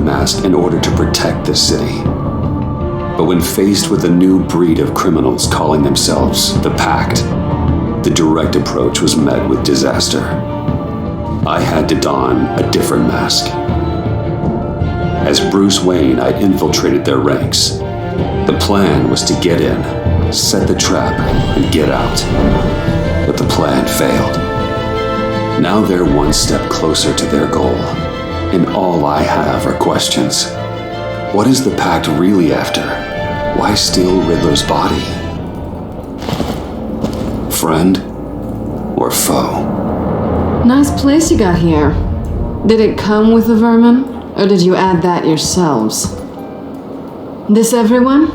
mask in order to protect the city. But when faced with a new breed of criminals calling themselves the Pact, the direct approach was met with disaster. I had to don a different mask. As Bruce Wayne, I infiltrated their ranks. The plan was to get in, set the trap, and get out. But the plan failed. Now they're one step closer to their goal, and all I have are questions. What is the Pact really after? Why steal Riddler's body? Friend or foe? Nice place you got here. Did it come with the vermin, or did you add that yourselves? This everyone?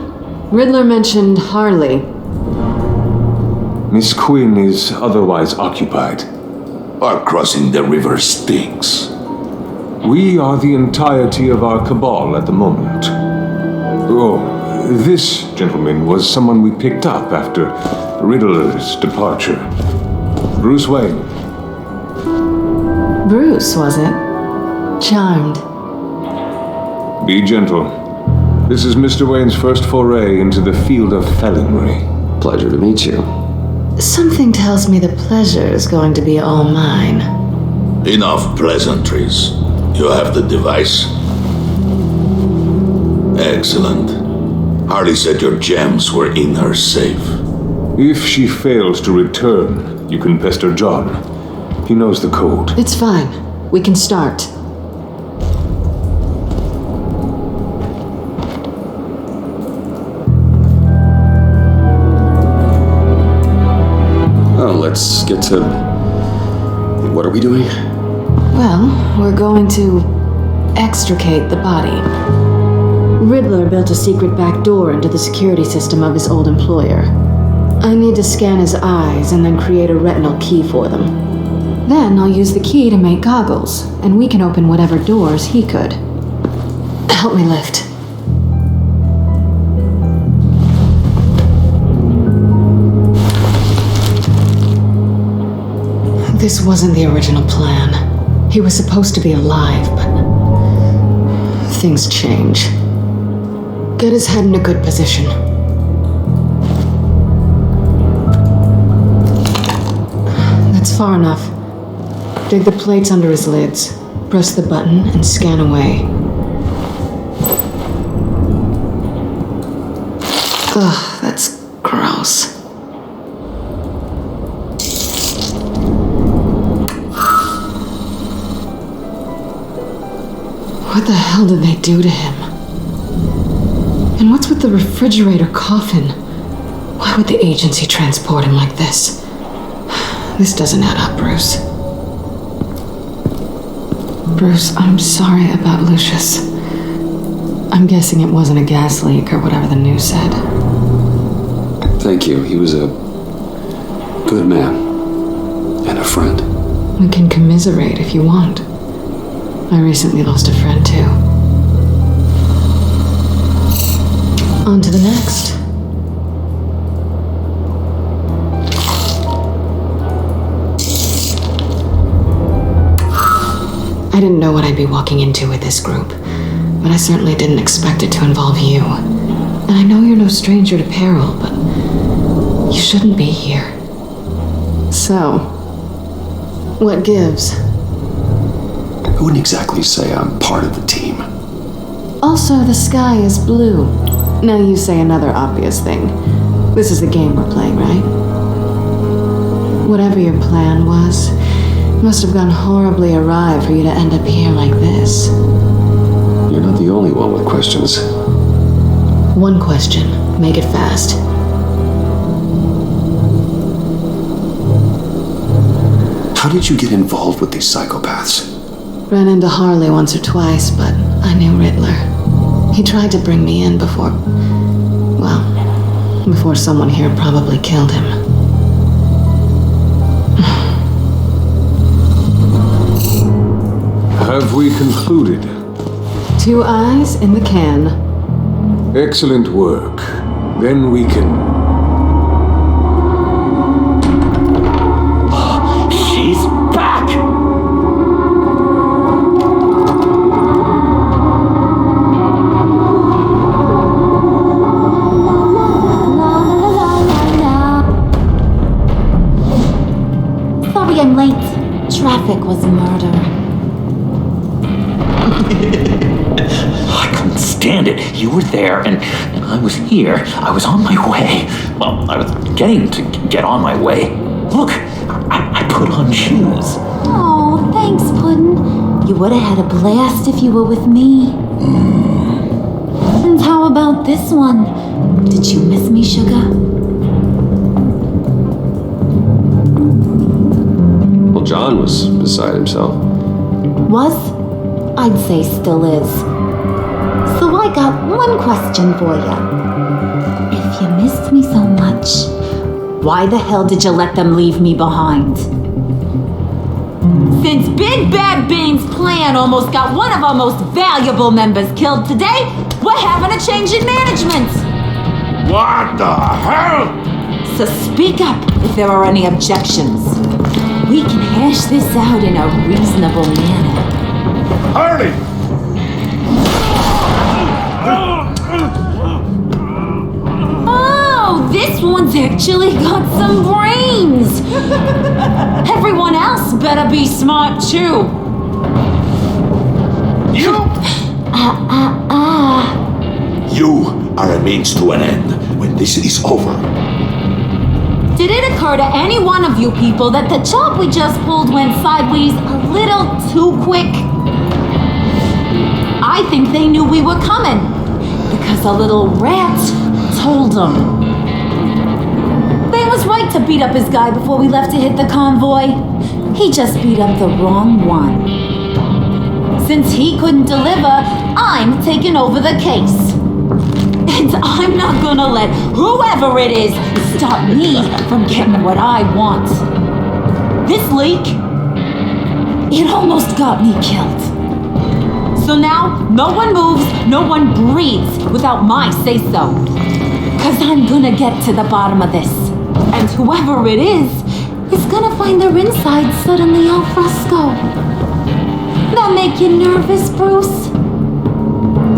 Riddler mentioned Harley. Miss Quinn is otherwise occupied. Our crossing the river stinks. We are the entirety of our cabal at the moment. Oh, this gentleman was someone we picked up after Riddler's departure. Bruce Wayne. Bruce, was it? Charmed. Be gentle. This is Mr. Wayne's first foray into the field of felonry. Pleasure to meet you. Something tells me the pleasure is going to be all mine. Enough pleasantries. You have the device? Excellent. Harley said your gems were in her safe. If she fails to return, you can pester John. He knows the code. It's fine. We can start. Let's get to... What are we doing? Well, we're going to extricate the body. Riddler built a secret back door into the security system of his old employer. I need to scan his eyes and then create a retinal key for them. Then I'll use the key to make goggles, and we can open whatever doors he could. Help me lift. This wasn't the original plan. He was supposed to be alive, but things change. Get his head in a good position. That's far enough. Dig the plates under his lids, press the button, and scan away. Ugh, that's gross. What the hell did they do to him? And what's with the refrigerator coffin? Why would the agency transport him like this? This doesn't add up, Bruce. Bruce, I'm sorry about Lucius. I'm guessing it wasn't a gas leak or whatever the news said. Thank you. He was a good man. And a friend. We can commiserate if you want. I recently lost a friend, too. On to the next. I didn't know what I'd be walking into with this group, but I certainly didn't expect it to involve you. And I know you're no stranger to peril, but you shouldn't be here. So, what gives? I wouldn't exactly say I'm part of the team. Also, the sky is blue. Now you say another obvious thing. This is the game we're playing, right? Whatever your plan was, it must have gone horribly awry for you to end up here like this. You're not the only one with questions. One question. Make it fast. How did you get involved with these psychopaths? Ran into Harley once or twice, but I knew Riddler. He tried to bring me in before someone here probably killed him. Have we concluded? 2 eyes in the can. Excellent work. Then we can... She's back! Sorry I'm late. Traffic was murder. I couldn't stand it. You were there, and I was here. I was on my way. Well, I was getting to get on my way. Look, I put on shoes. Oh, thanks, Puddin'. You would have had a blast if you were with me. And how about this one? Did you miss me, sugar? Well, John was beside himself. Was? I'd say still is. So I got one question for you. If you missed me so much, why the hell did you let them leave me behind? Since Big Bad Bane's plan almost got one of our most valuable members killed today, we're having a change in management. What the hell? So speak up if there are any objections. We can hash this out in a reasonable manner. Harley! Oh, this one's actually got some brains. Everyone else better be smart too. You? You are a means to an end when this is over. Did it occur to any one of you people that the job we just pulled went sideways a little too quick? I think they knew we were coming because a little rat told them. They was right to beat up his guy before we left to hit the convoy. He just beat up the wrong one. Since he couldn't deliver, I'm taking over the case. And I'm not gonna let whoever it is stop me from getting what I want. This leak, it almost got me killed. So now, no one moves, no one breathes without my say-so. Cause I'm gonna get to the bottom of this. And whoever it is gonna find their insides suddenly al fresco. That make you nervous, Bruce?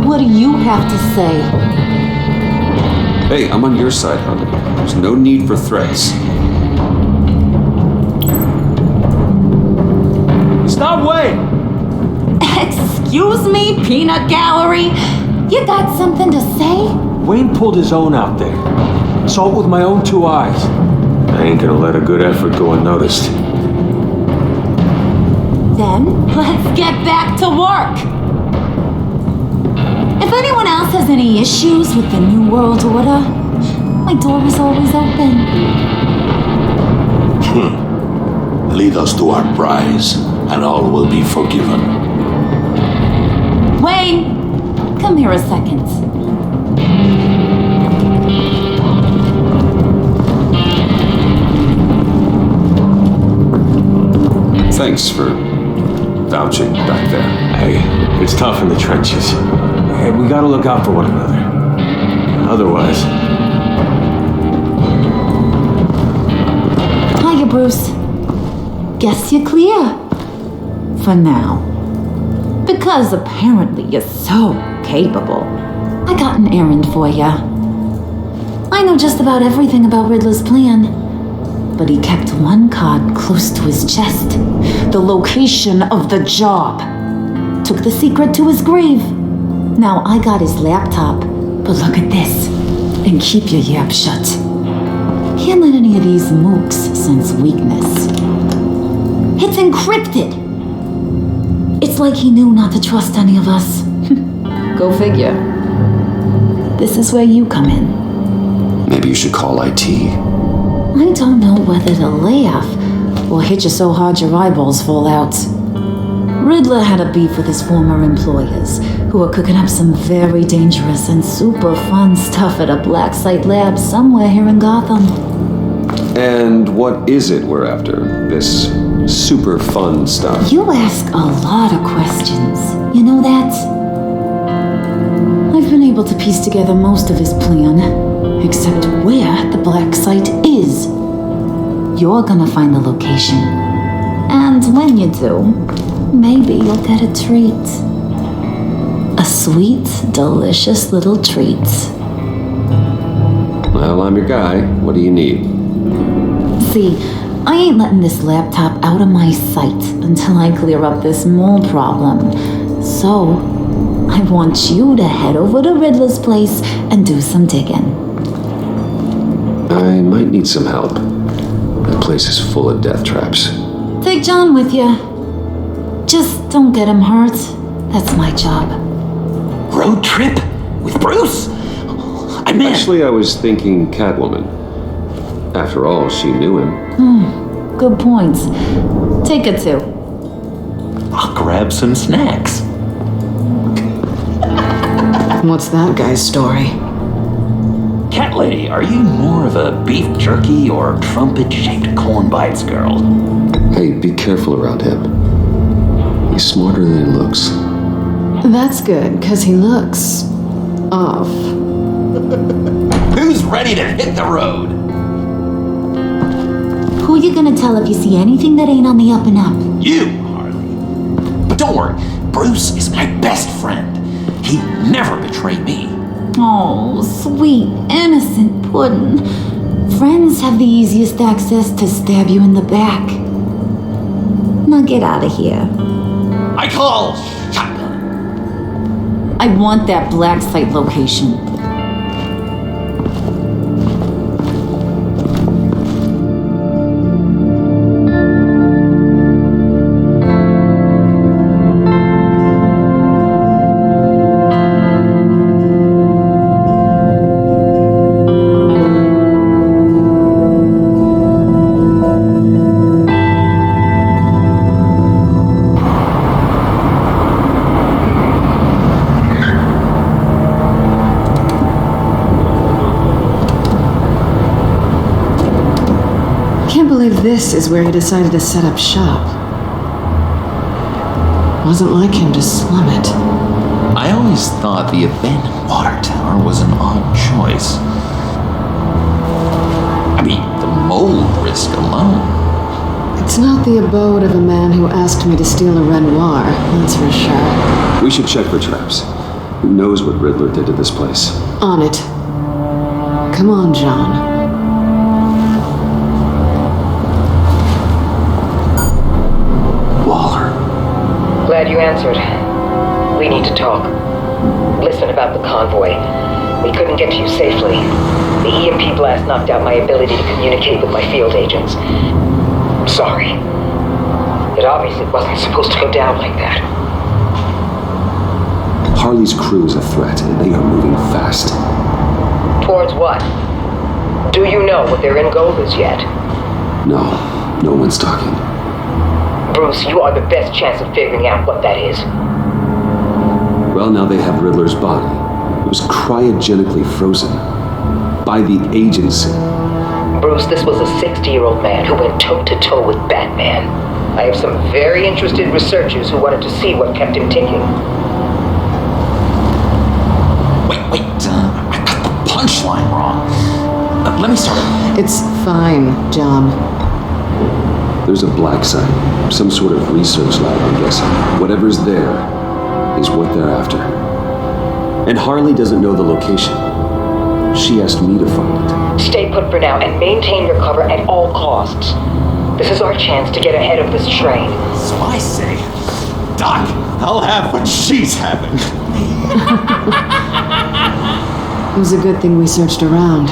What do you have to say? Hey, I'm on your side, Harley. There's no need for threats. Stop, wait! Excuse me, peanut gallery? You got something to say? Wayne pulled his own out there. Saw it with my own two eyes. I ain't gonna let a good effort go unnoticed. Then, let's get back to work. If anyone else has any issues with the New World Order, my door is always open. Lead us to our prize, and all will be forgiven. Wayne, come here a second. Thanks for vouching back there. Hey, it's tough in the trenches. Hey, we gotta look out for one another. Otherwise, Hiya, Bruce. Guess you're clear. For now. Because apparently you're so capable. I got an errand for ya. I know just about everything about Riddler's plan. But he kept one card close to his chest. The location of the job. Took the secret to his grave. Now I got his laptop. But look at this. And keep your yap shut. Can't let any of these mooks sense weakness. It's encrypted. It's like he knew not to trust any of us. Go figure. This is where you come in. Maybe you should call IT. I don't know whether to laugh or hit you so hard your eyeballs fall out. Riddler had a beef with his former employers, who were cooking up some very dangerous and super fun stuff at a black site lab somewhere here in Gotham. And what is it we're after? This super fun stuff? You ask a lot of questions. You know that? I've been able to piece together most of his plan, except where the black site is. You're gonna find the location. And when you do, maybe you'll get a treat. A sweet, delicious little treat. Well, I'm your guy. What do you need? See, I ain't letting this laptop out of my sight until I clear up this mole problem. So, I want you to head over to Riddler's place and do some digging. I might need some help. That place is full of death traps. Take John with you. Just don't get him hurt. That's my job. Road trip? With Bruce? I meant... Actually, I was thinking Catwoman. After all, she knew him. Good point. Take it too. I'll grab some snacks. What's that guy's story? Cat lady, are you more of a beef jerky or trumpet-shaped corn bites girl? Hey, be careful around him. He's smarter than he looks. That's good, because he looks off. Who's ready to hit the road? Who you gonna tell if you see anything that ain't on the up and up? You, Harley. But don't worry, Bruce is my best friend. He'd never betray me. Oh, sweet, innocent puddin'. Friends have the easiest access to stab you in the back. Now get out of here. I call shotgun. I want that black site location. This is where he decided to set up shop. Wasn't like him to slum it. I always thought the abandoned water tower was an odd choice. I mean, the mold risk alone. It's not the abode of a man who asked me to steal a Renoir, that's for sure. We should check for traps. Who knows what Riddler did to this place? On it. Come on, John. Glad you answered. We need to talk. Listen about the convoy. We couldn't get to you safely. The EMP blast knocked out my ability to communicate with my field agents. I'm sorry. It obviously wasn't supposed to go down like that. Harley's crew is a threat, and they are moving fast. Towards what? Do you know what their end goal is yet? No one's talking. Bruce, you are the best chance of figuring out what that is. Well, now they have Riddler's body. It was cryogenically frozen. By the agency. Bruce, this was a 60-year-old man who went toe-to-toe with Batman. I have some very interested researchers who wanted to see what kept him ticking. Wait, I got the punchline wrong. Let me start. It's fine, John. There's a black site. Some sort of research lab, I'm guessing. Whatever's there is what they're after. And Harley doesn't know the location. She asked me to find it. Stay put for now and maintain your cover at all costs. This is our chance to get ahead of this train. So I say, Doc, I'll have what she's having. It was a good thing we searched around.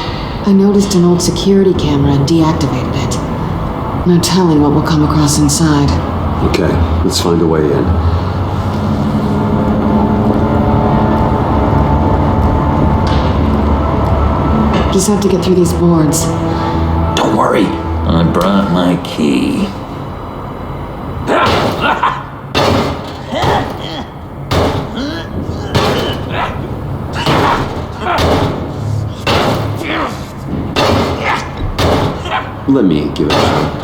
I noticed an old security camera and deactivated it. No telling what we'll come across inside. Okay, let's find a way in. Just have to get through these boards. Don't worry, I brought my key. Let me give it a try.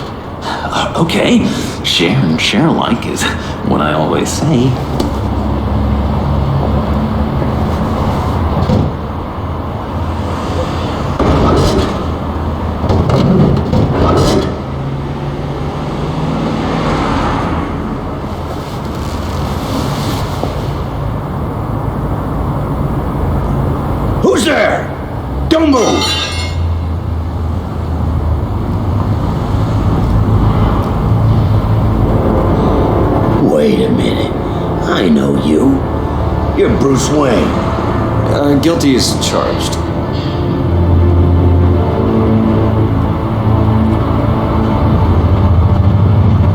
Okay, share and share alike is what I always say. Who's there? Don't move! Wait a minute. I know you. You're Bruce Wayne. Guilty as charged.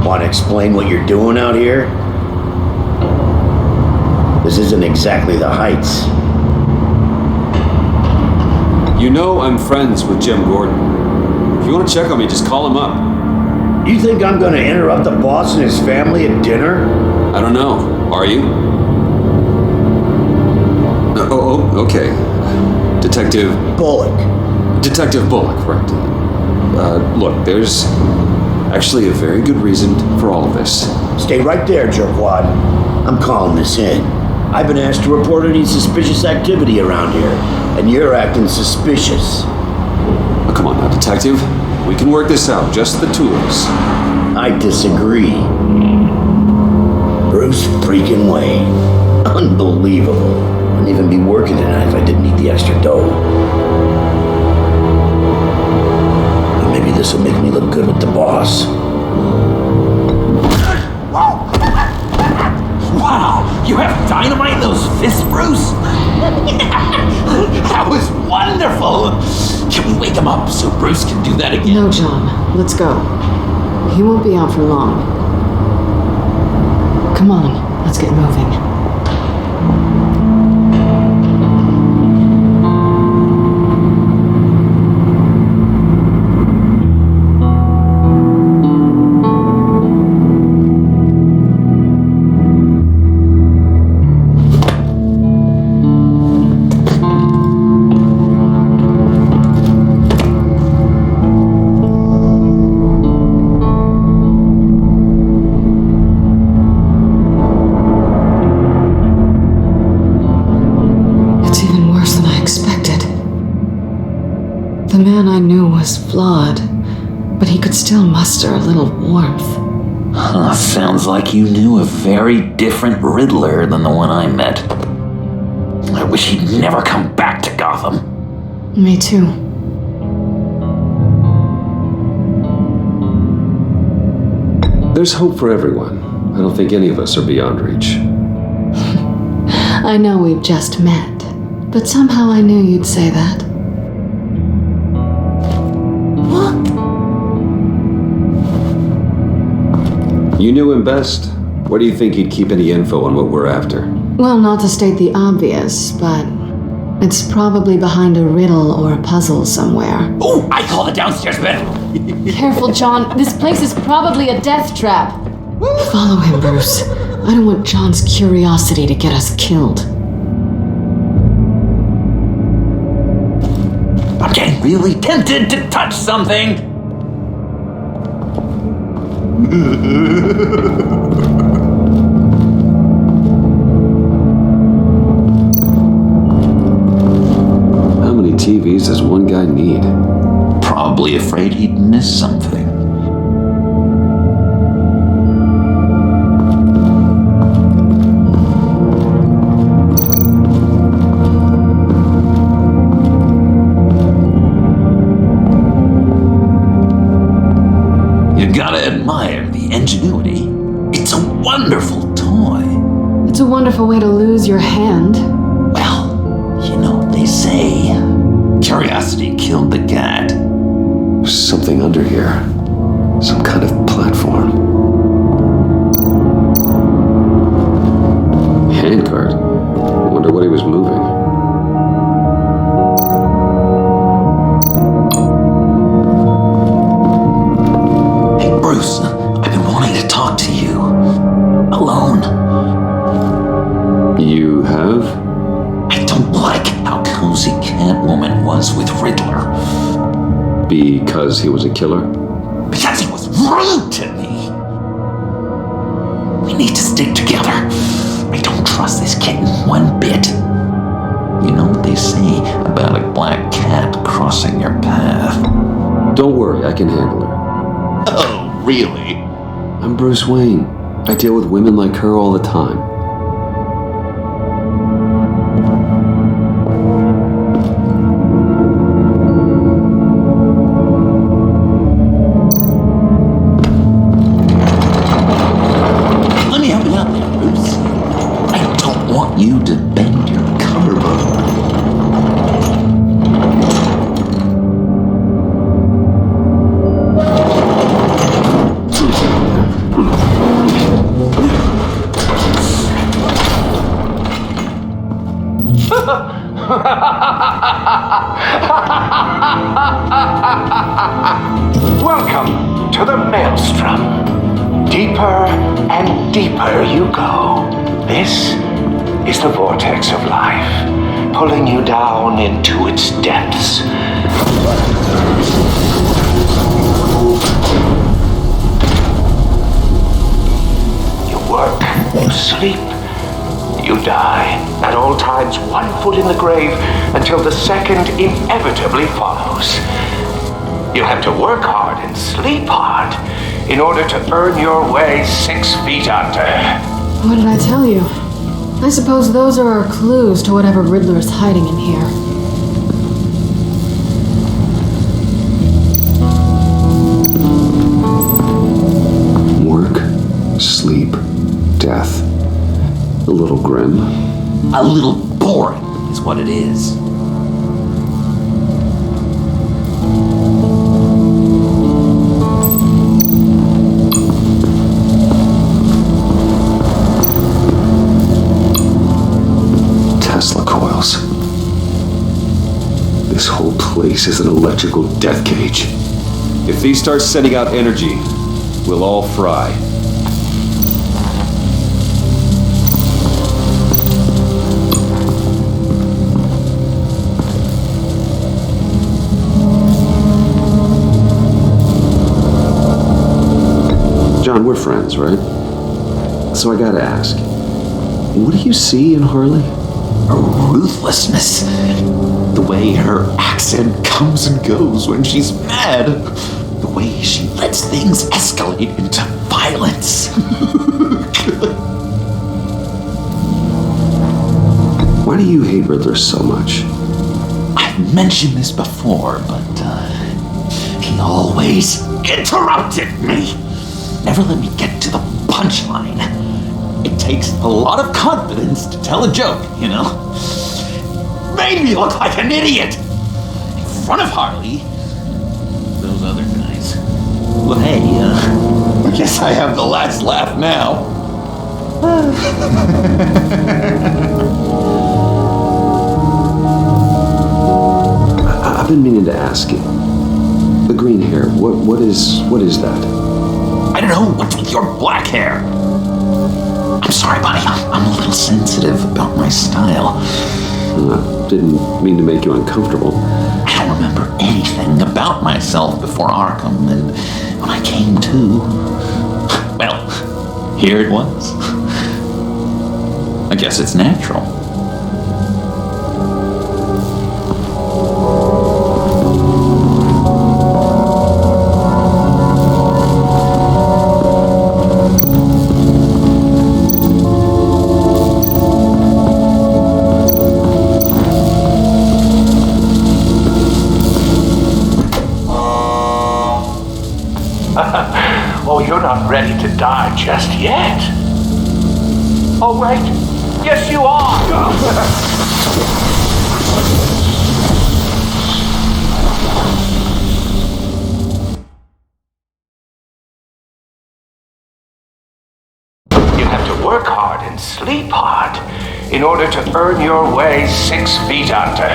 Want to explain what you're doing out here? This isn't exactly the Heights. You know I'm friends with Jim Gordon. If you want to check on me, just call him up. You think I'm gonna interrupt the boss and his family at dinner? I don't know. Are you? Okay. Detective Bullock. Detective Bullock, right. Look, there's actually a very good reason for all of this. Stay right there, jerkwad. I'm calling this in. I've been asked to report any suspicious activity around here, and you're acting suspicious. Oh, come on now, Detective. We can work this out, just the two of us. I disagree. Bruce freaking Wayne. Unbelievable. Wouldn't even be working tonight if I didn't need the extra dough. But maybe this will make me look good with the boss. Wow, you have dynamite in those fists, Bruce? That was wonderful. Can we wake him up so Bruce can do that again? No, John. Let's go. He won't be out for long. Come on, let's get moving. The man I knew was flawed, but he could still muster a little warmth. Huh, sounds like you knew a very different Riddler than the one I met. I wish he'd never come back to Gotham. Me too. There's hope for everyone. I don't think any of us are beyond reach. I know we've just met, but somehow I knew you'd say that. You knew him best. Where do you think he'd keep any info on what we're after? Well, not to state the obvious, but it's probably behind a riddle or a puzzle somewhere. Oh, I call the downstairs bed. Careful, John. This place is probably a death trap. Follow him, Bruce. I don't want John's curiosity to get us killed. I'm getting really tempted to touch something. How many TVs does one guy need? Probably afraid he'd miss something. You gotta admire the ingenuity. It's a wonderful toy. It's a wonderful way to lose your hand. Well, you know what they say. Curiosity killed the cat. There's something under here. Some kind of platform. Handcart. I wonder what he was moving. Bruce, I've been wanting to talk to you. Alone. You have? I don't like how cozy Catwoman was with Riddler. Because he was a killer? Because he was rude to me. We need to stick together. I don't trust this kitten one bit. You know what they say about a black cat crossing your path? Don't worry, I can handle her. Oh, really? I'm Bruce Wayne. I deal with women like her all the time. Let me help you out. deeper and deeper you go. This is the vortex of life, pulling you down into its depths. You work, you sleep, you die. At all times, 1 foot in the grave until the second inevitably follows. You have to work hard and sleep hard in order to earn your way 6 feet under. What did I tell you? I suppose those are our clues to whatever Riddler is hiding in here. Work, sleep, death. A little grim. A little boring is what it is. Tesla coils. This whole place is an electrical death cage. If these start sending out energy, we'll all fry. John, we're friends, right? So I gotta ask, what do you see in Harley? Her ruthlessness. The way her accent comes and goes when she's mad. The way she lets things escalate into violence. Why do you hate Riddler so much? I've mentioned this before, but he always interrupted me. Never let me get to the punchline. It takes a lot of confidence to tell a joke, you know? Made me look like an idiot! In front of Harley. Those other guys. Well, hey, I guess I have the last laugh now. I've been meaning to ask you. The green hair, what is that? I don't know what's with your black hair. I'm sorry, buddy. I'm a little sensitive about my style. Didn't mean to make you uncomfortable. I don't remember anything about myself before Arkham, and when I came to, well, here it was. I guess it's natural. Oh, you're not ready to die just yet. Oh, wait. Yes, you are. You have to work hard and sleep hard in order to earn your way 6 feet under.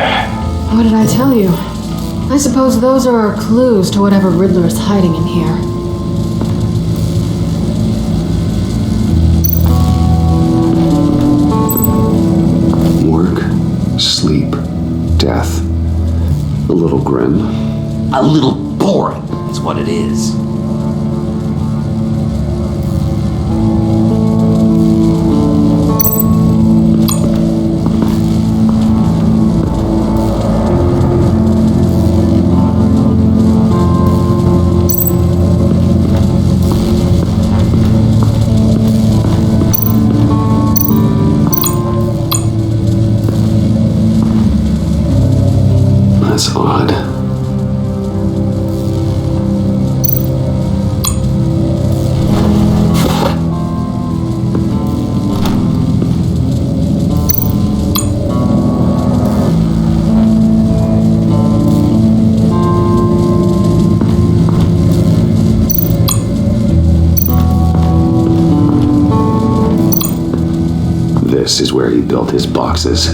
What did I tell you? I suppose those are our clues to whatever Riddler is hiding in here. Work, sleep, death. A little grim. A little boring is what it is. That's odd. This is where he built his boxes.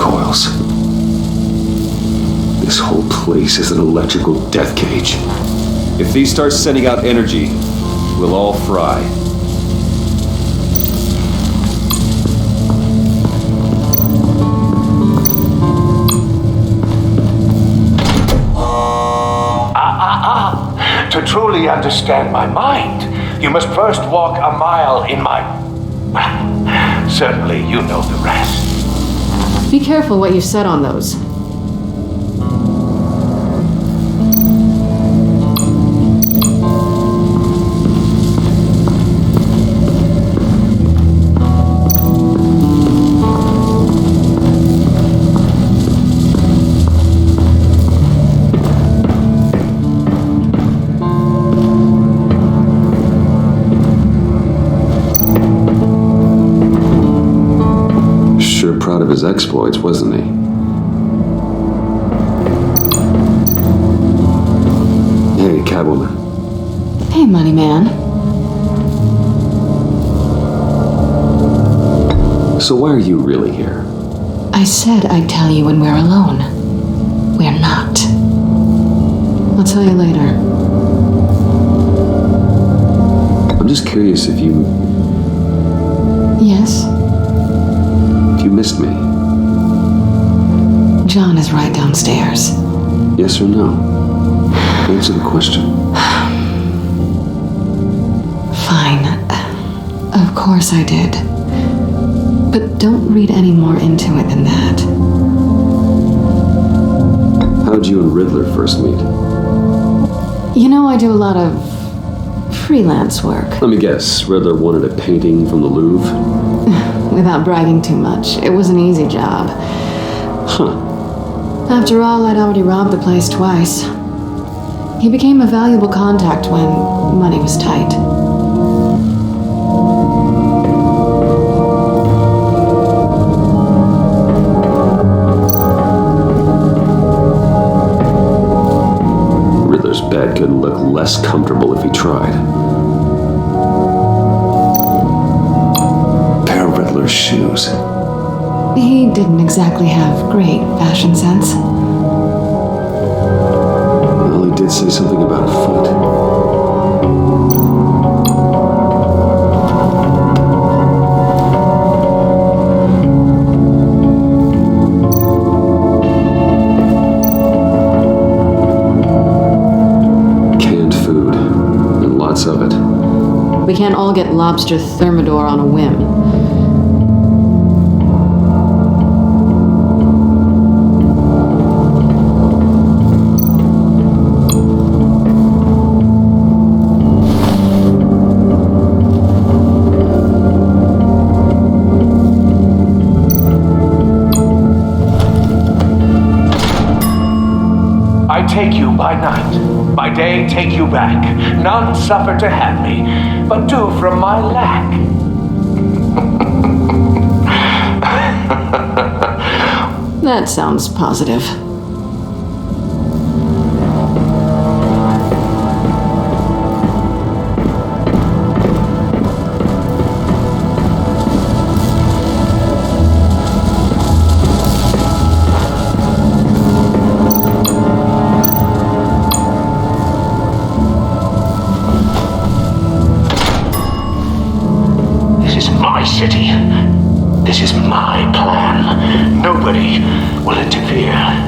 coils. This whole place is an electrical death cage. If these start sending out energy, we'll all fry. To truly understand my mind, you must first walk a mile in my... Certainly, you know the rest. Be careful what you said on those. Proud of his exploits, wasn't he? Hey, Catwoman. Hey, Money Man. So why are you really here? I said I'd tell you when we're alone. We're not. I'll tell you later. I'm just curious if you... Yes? You missed me. John is right downstairs. Yes or no? Answer the question. Fine. Of course I did. But don't read any more into it than that. How'd you and Riddler first meet? You know, I do a lot of freelance work. Let me guess, Riddler wanted a painting from the Louvre? Without bragging too much, it was an easy job. Huh. After all, I'd already robbed the place twice. He became a valuable contact when money was tight. Riddler's bed couldn't look less comfortable if he tried. Shoes. He didn't exactly have great fashion sense. Well, he did say something about foot. Canned food, and lots of it. We can't all get lobster thermidor on a whim. Take you by night, by day take you back. None suffer to have me, but do from my lack. That sounds positive. City. This is my plan. Nobody will interfere.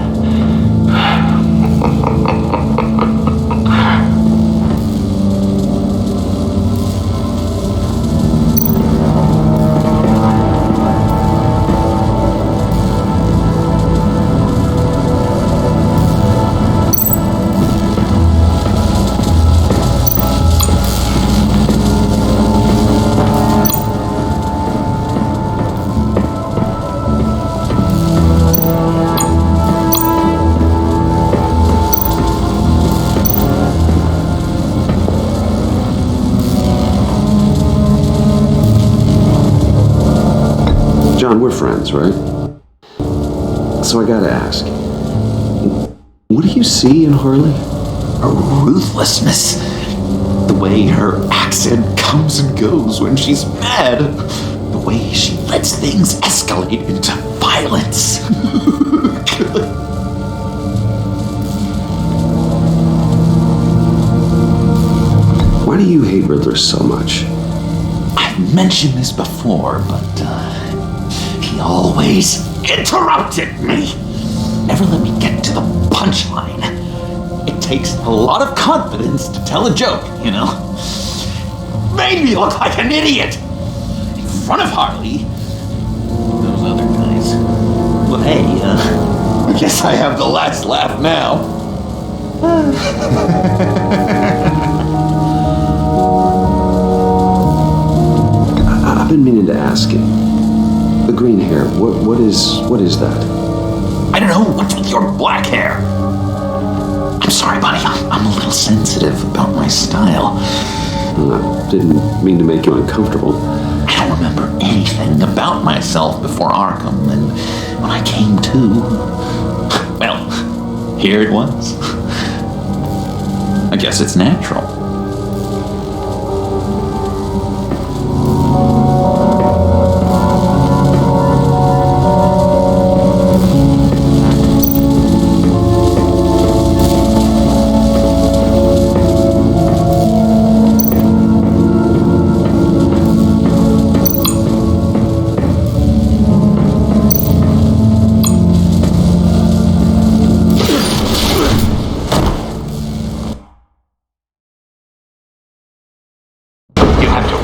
We're friends, right? So I gotta ask, what do you see in Harley? Her ruthlessness. The way her accent comes and goes when she's mad. The way she lets things escalate into violence. violence. Why do you hate Riddler so much? I've mentioned this before, but he always interrupted me. Never let me get to the punchline. It takes a lot of confidence to tell a joke, you know? Made me look like an idiot in front of Harley. Those other guys. Well, hey, I guess I have the last laugh now. I've been meaning to ask you. The green hair, what is that? I don't know, what's with your black hair? I'm sorry, buddy, I'm a little sensitive about my style. I didn't mean to make you uncomfortable. I don't remember anything about myself before Arkham, and when I came to, well, here it was. I guess it's natural.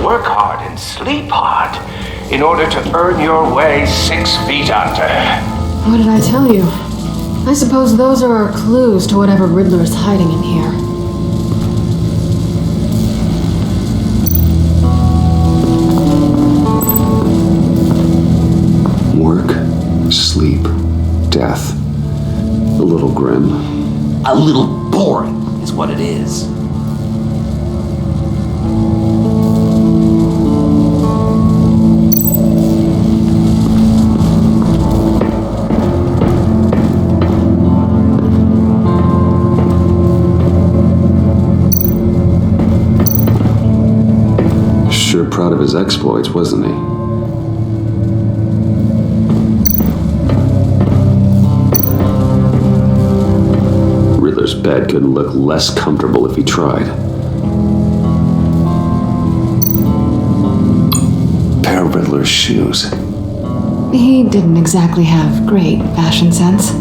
Work hard and sleep hard in order to earn your way 6 feet under. What did I tell you? I suppose those are our clues to whatever Riddler is hiding in here. Work, sleep, death. A little grim. A little boring is what it is. Proud of his exploits, wasn't he? Riddler's bed couldn't look less comfortable if he tried. Pair of Riddler's shoes. He didn't exactly have great fashion sense.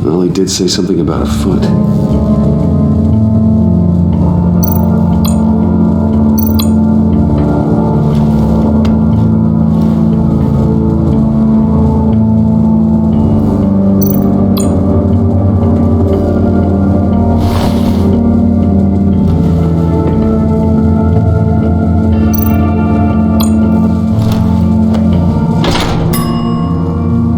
Well, he did say something about a foot.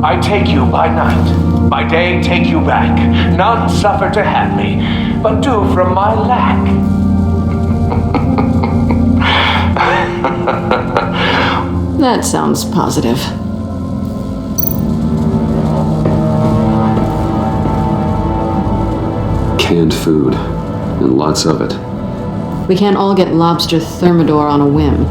I take you by night, by day take you back. None suffer to have me, but do from my lack. That sounds positive. Canned food, and lots of it. We can't all get lobster thermidor on a whim.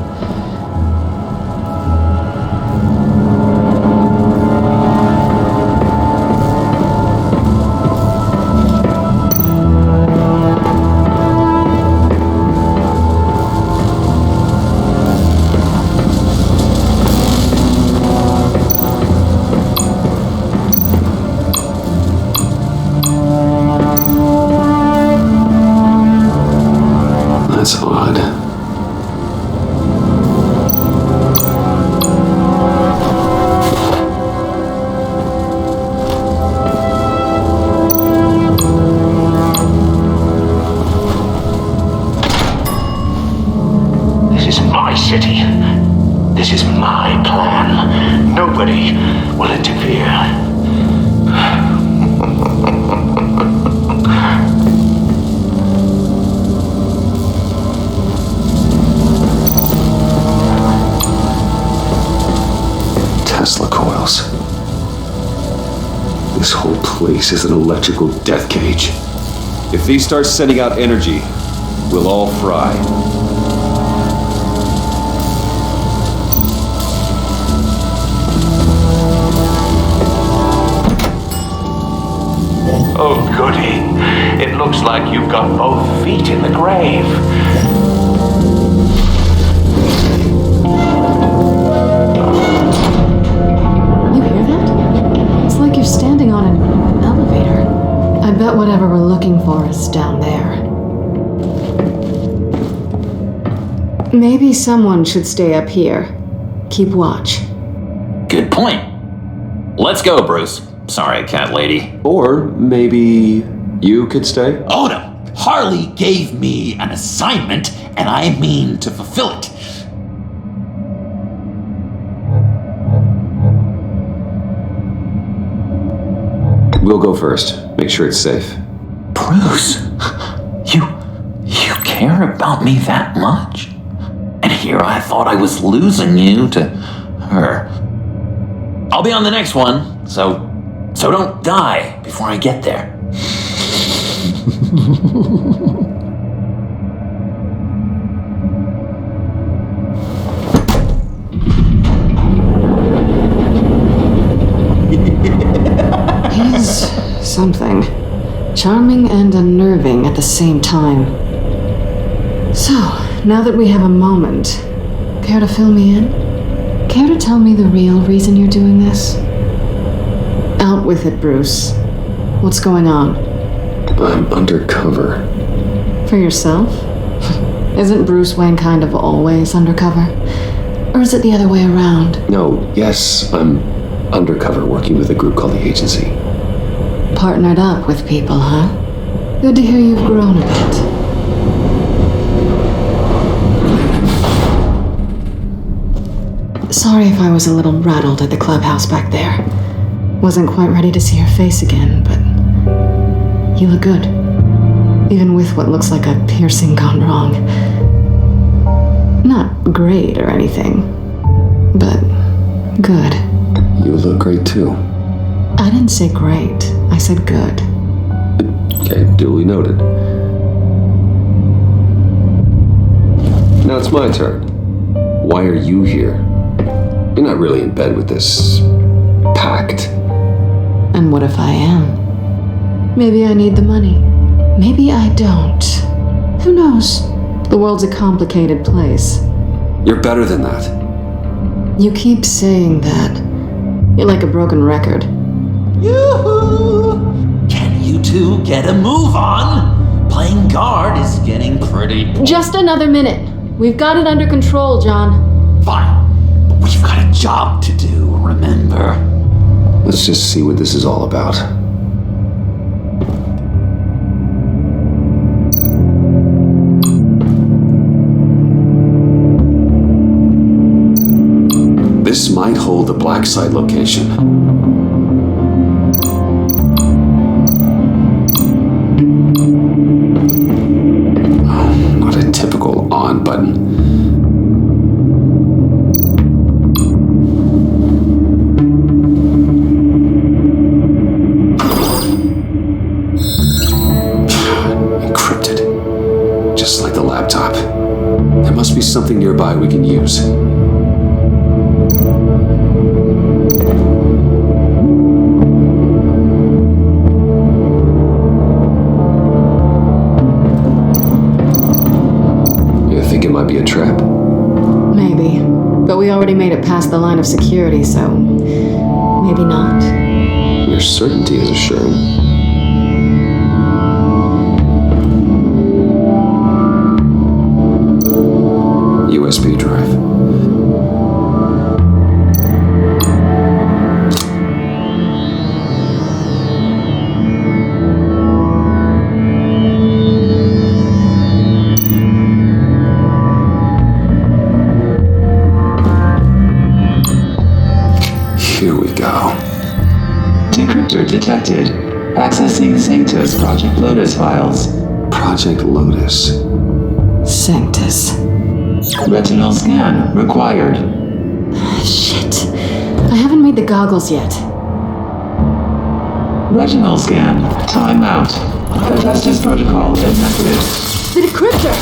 That's odd. This is my city. This is my plan. Nobody will interfere. Tesla coils. This whole place is an electrical death cage. If these start sending out energy, we'll all fry. like you've got both feet in the grave. You hear that? It's like you're standing on an elevator. I bet whatever we're looking for is down there. Maybe someone should stay up here. Keep watch. Good point. Let's go, Bruce. Sorry, cat lady. Or maybe you could stay? Oh no! Harley gave me an assignment, and I mean to fulfill it. We'll go first. Make sure it's safe. Bruce, you care about me that much? And here I thought I was losing you to her. I'll be on the next one, so don't die before I get there. He's something. Charming and unnerving at the same time. So, now that we have a moment, care to fill me in? Care to tell me the real reason you're doing this? Out with it, Bruce. What's going on? I'm undercover. For yourself? Isn't Bruce Wayne kind of always undercover? Or is it the other way around? No, yes, I'm undercover working with a group called the Agency. Partnered up with people, huh? Good to hear you've grown a bit. Sorry if I was a little rattled at the clubhouse back there. Wasn't quite ready to see your face again, but you look good. Even with what looks like a piercing gone wrong. Not great or anything, but good. You look great too. I didn't say great. I said good. Okay, duly noted. Now it's my turn. Why are you here? You're not really in bed with this pact. And what if I am? Maybe I need the money. Maybe I don't. Who knows? The world's a complicated place. You're better than that. You keep saying that. You're like a broken record. Yoo-hoo! Can you two get a move on? Playing guard is getting pretty... Just another minute. We've got it under control, John. Fine. But we've got a job to do, remember? Let's just see what this is all about. This might hold the black site location. Oh, not a typical on button. Encrypted. Just like the laptop. There must be something nearby we can use. It might be a trap. Maybe. But we already made it past the line of security, so maybe not. Your certainty is assuring. USB drive. Here we go. Decryptor detected. Accessing Sanctus Project Lotus files. Project Lotus. Sanctus. Retinal scan required. Shit. I haven't made the goggles yet. Retinal scan. Timeout. Hephaestus protocol inactive. The decryptor!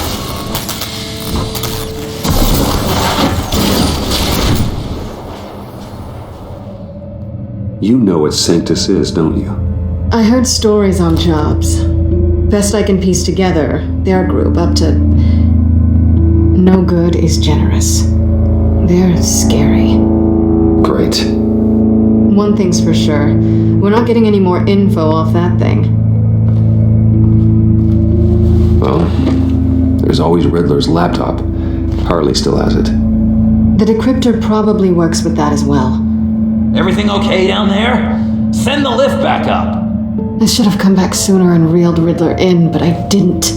You know what Sanctus is, don't you? I heard stories on jobs. Best I can piece together, their group up to no good is generous. They're scary. Great. One thing's for sure. We're not getting any more info off that thing. Well, there's always Riddler's laptop. Harley still has it. The decryptor probably works with that as well. Everything okay down there? Send the lift back up. I should have come back sooner and reeled Riddler in, but I didn't.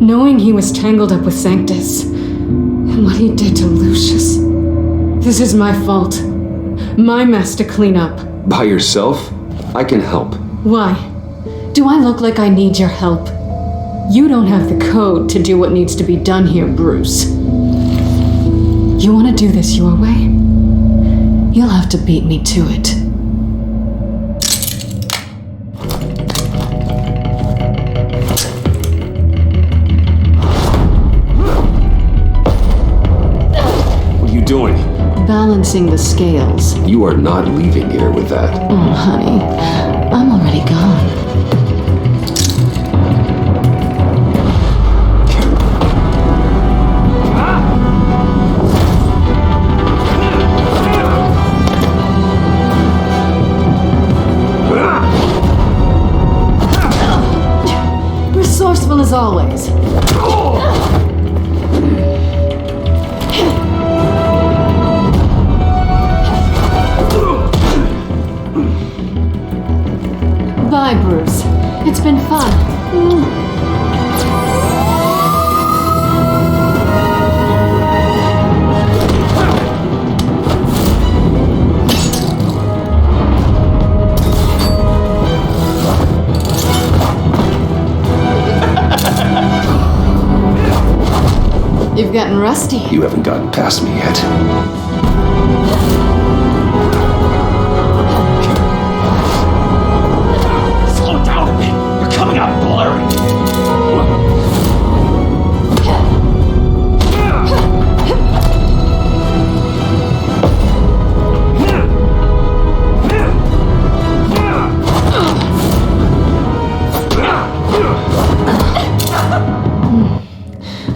Knowing he was tangled up with Sanctus, and what he did to Lucius. This is my fault. My mess to clean up. By yourself? I can help. Why? Do I look like I need your help? You don't have the code to do what needs to be done here, Bruce. You want to do this your way? You'll have to beat me to it. What are you doing? Balancing the scales. You are not leaving here with that. Oh, honey, I'm already gone. Resourceful as always. Bye, Bruce. It's been fun. You've gotten rusty. You haven't gotten past me yet. Slow down a bit. You're coming out blurry.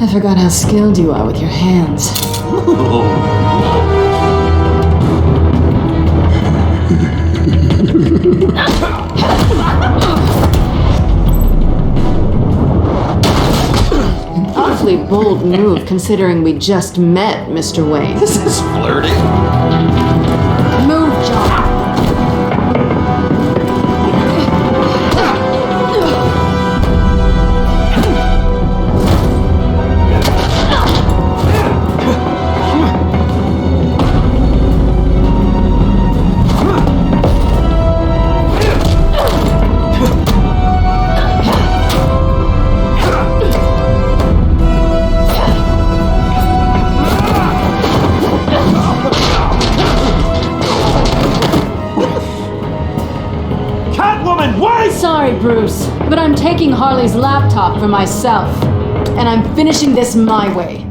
I forgot how skilled you are with your hands. Awfully bold move considering we just met, Mr. Wayne. This is flirting. Move, John. Sorry, Bruce, but I'm taking Harley's laptop for myself. And I'm finishing this my way.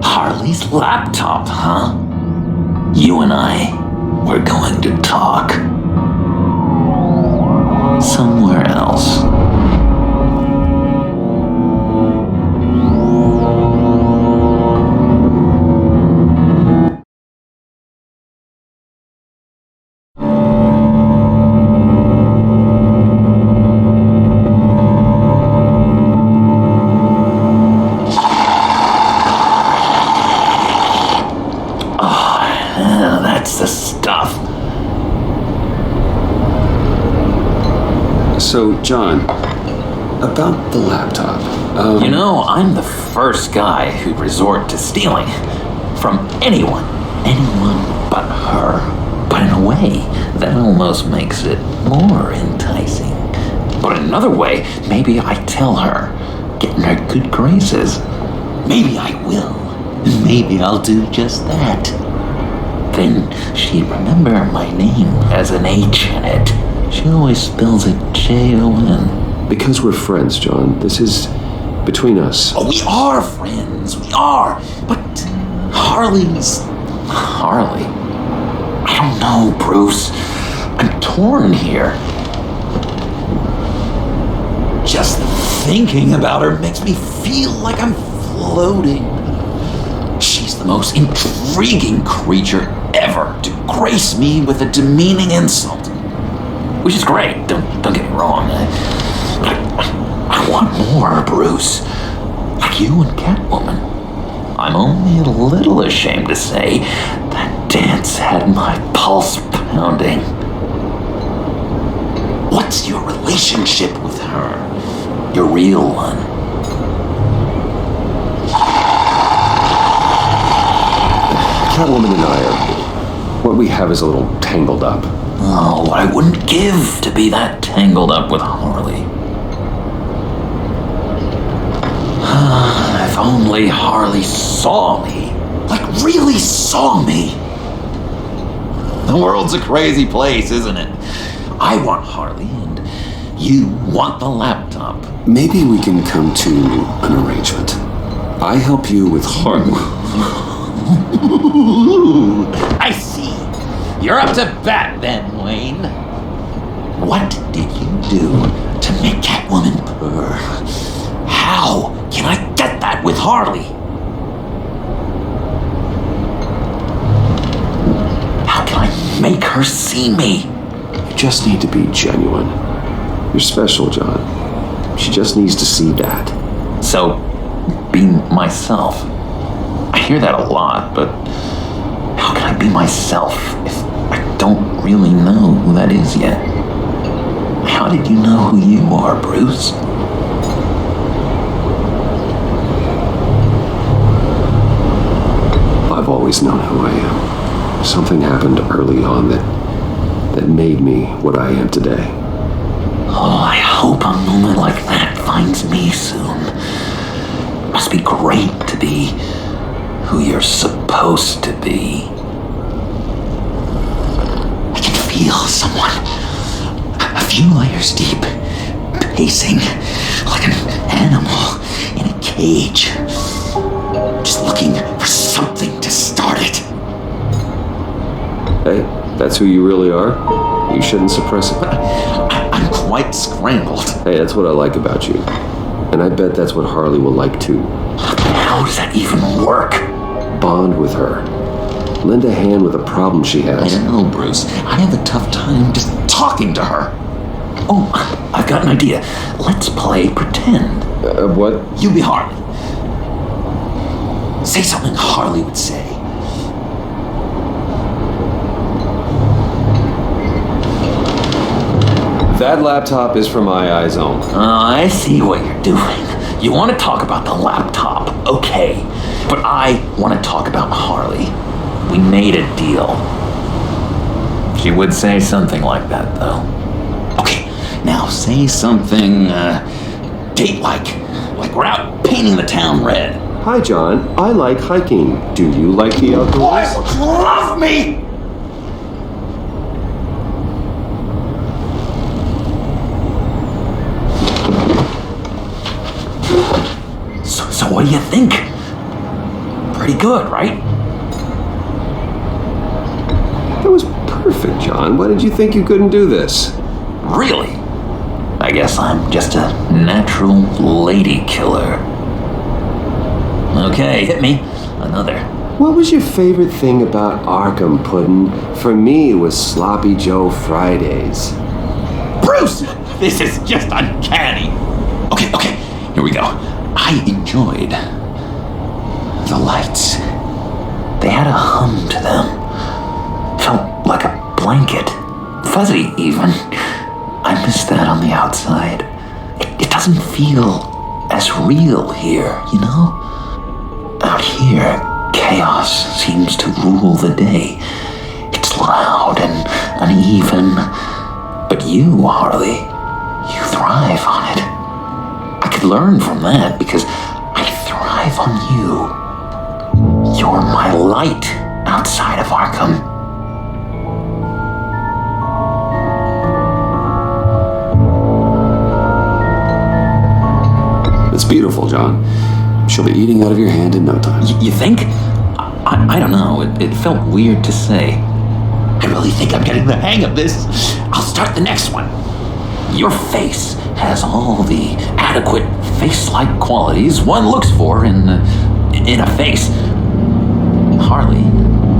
Harley's laptop, huh? You and I, we're going to talk. Somewhere else. That's the stuff. So, John, about the laptop. You know, I'm the first guy who'd resort to stealing. From anyone but her. But in a way, that almost makes it more enticing. But in another way, maybe I tell her, get in her good graces. Maybe I will. Maybe I'll do just that. Then she'd remember my name as an H in it. She always spells it Jon. Because we're friends, John. This is between us. Oh, we are friends. We are. But Harley. I don't know, Bruce. I'm torn here. Just thinking about her makes me feel like I'm floating. She's the most intriguing creature ever to grace me with a demeaning insult. Which is great, don't get me wrong. I want more, Bruce. Like you and Catwoman. I'm only a little ashamed to say that dance had my pulse pounding. What's your relationship with her? Your real one? Catwoman and I what we have is a little tangled up. Oh, I wouldn't give to be that tangled up with Harley. If only Harley saw me. Like, really saw me. The world's a crazy place, isn't it? I want Harley, and you want the laptop. Maybe we can come to an arrangement. I help you with Harley. I see. You're up to bat then, Wayne. What did you do to make Catwoman purr? How can I get that with Harley? How can I make her see me? You just need to be genuine. You're special, John. She just needs to see that. So, be myself. I hear that a lot, but how can I be myself if I don't really know who that is yet? How did you know who you are, Bruce? I've always known who I am. Something happened early on that made me what I am today. Oh, I hope a moment like that finds me soon. Must be great to be who you're supposed to be. I can feel someone a few layers deep, pacing like an animal in a cage, just looking for something to start it. Hey, that's who you really are? You shouldn't suppress it. I'm quite scrambled. Hey, that's what I like about you. And I bet that's what Harley will like too. How does that even work? Bond with her. Lend a hand with a problem she has. I don't know, Bruce. I have a tough time just talking to her. Oh, I've got an idea. Let's play pretend. What? You be Harley. Say something Harley would say. That laptop is for my eyes only. I see what you're doing. You want to talk about the laptop, okay. But I want to talk about Harley. We made a deal. She would say something like that, though. Okay, now say something, date-like. Like we're out painting the town red. Hi, John. I like hiking. Do you like the outdoors? Love me! So what do you think? Pretty good, right? That was perfect, John. Why did you think you couldn't do this? Really? I guess I'm just a natural lady killer. Okay, hit me. Another. What was your favorite thing about Arkham, Puddin'? For me, it was Sloppy Joe Fridays. Bruce! This is just uncanny. Okay, here we go. I enjoyed the lights. They had a hum to them. Felt like a blanket. Fuzzy, even. I miss that on the outside. It doesn't feel as real here, you know? Out here, chaos seems to rule the day. It's loud and uneven. But you, Harley, you thrive on it. I could learn from that because I thrive on you. You're my light outside of Arkham. It's beautiful, John. She'll be eating out of your hand in no time. You think? I don't know. It felt weird to say. I really think I'm getting the hang of this. I'll start the next one. Your face has all the adequate face-like qualities one looks for in a face. Harley,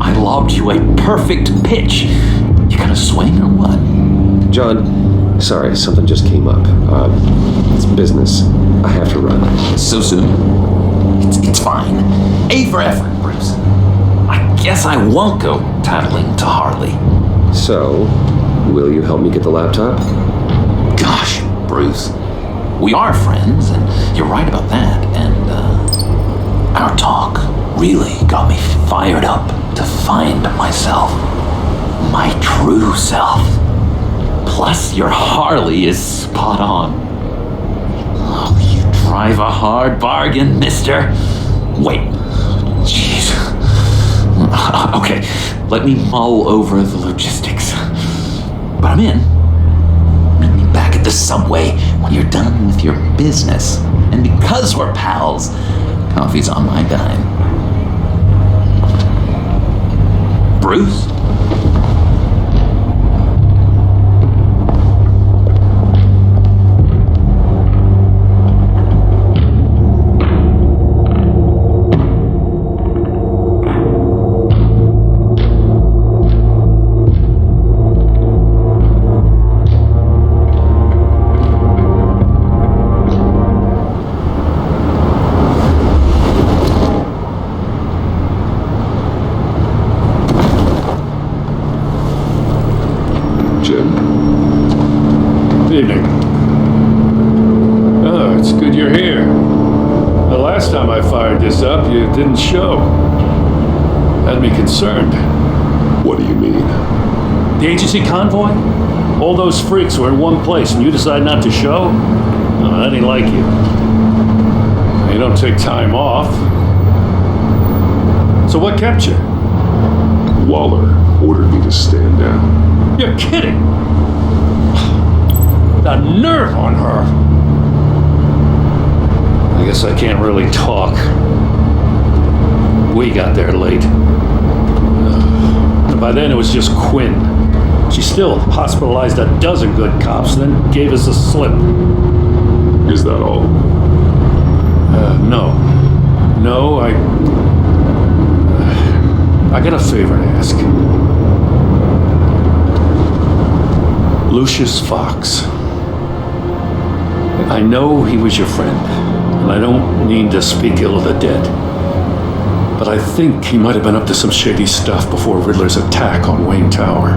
I lobbed you a perfect pitch. You gonna swing or what? John, sorry, something just came up. It's business. I have to run. So soon? It's fine. A for effort, Bruce. I guess I won't go tattling to Harley. So, will you help me get the laptop? Gosh, Bruce. We are friends, and you're right about that. And our talk really got me fired up to find myself. My true self. Plus, your Harley is spot on. Oh, you drive a hard bargain, mister. Wait. Jeez. Okay, let me mull over the logistics. But I'm in. Meet me back at the subway when you're done with your business. And because we're pals, coffee's on my dime. Bruce? Evening. Oh, it's good you're here. The last time I fired this up, you didn't show. Had me concerned. What do you mean? The agency convoy? All those freaks were in one place and you decide not to show? No, that ain't like you. You don't take time off. So what kept you? Waller ordered me to stand down. You're kidding! The nerve on her! I guess I can't really talk. We got there late. And by then it was just Quinn. She still hospitalized a dozen good cops, then gave us a slip. Is that all? No. No, I got a favor to ask. Lucius Fox. I know he was your friend, and I don't mean to speak ill of the dead. But I think he might have been up to some shady stuff before Riddler's attack on Wayne Tower.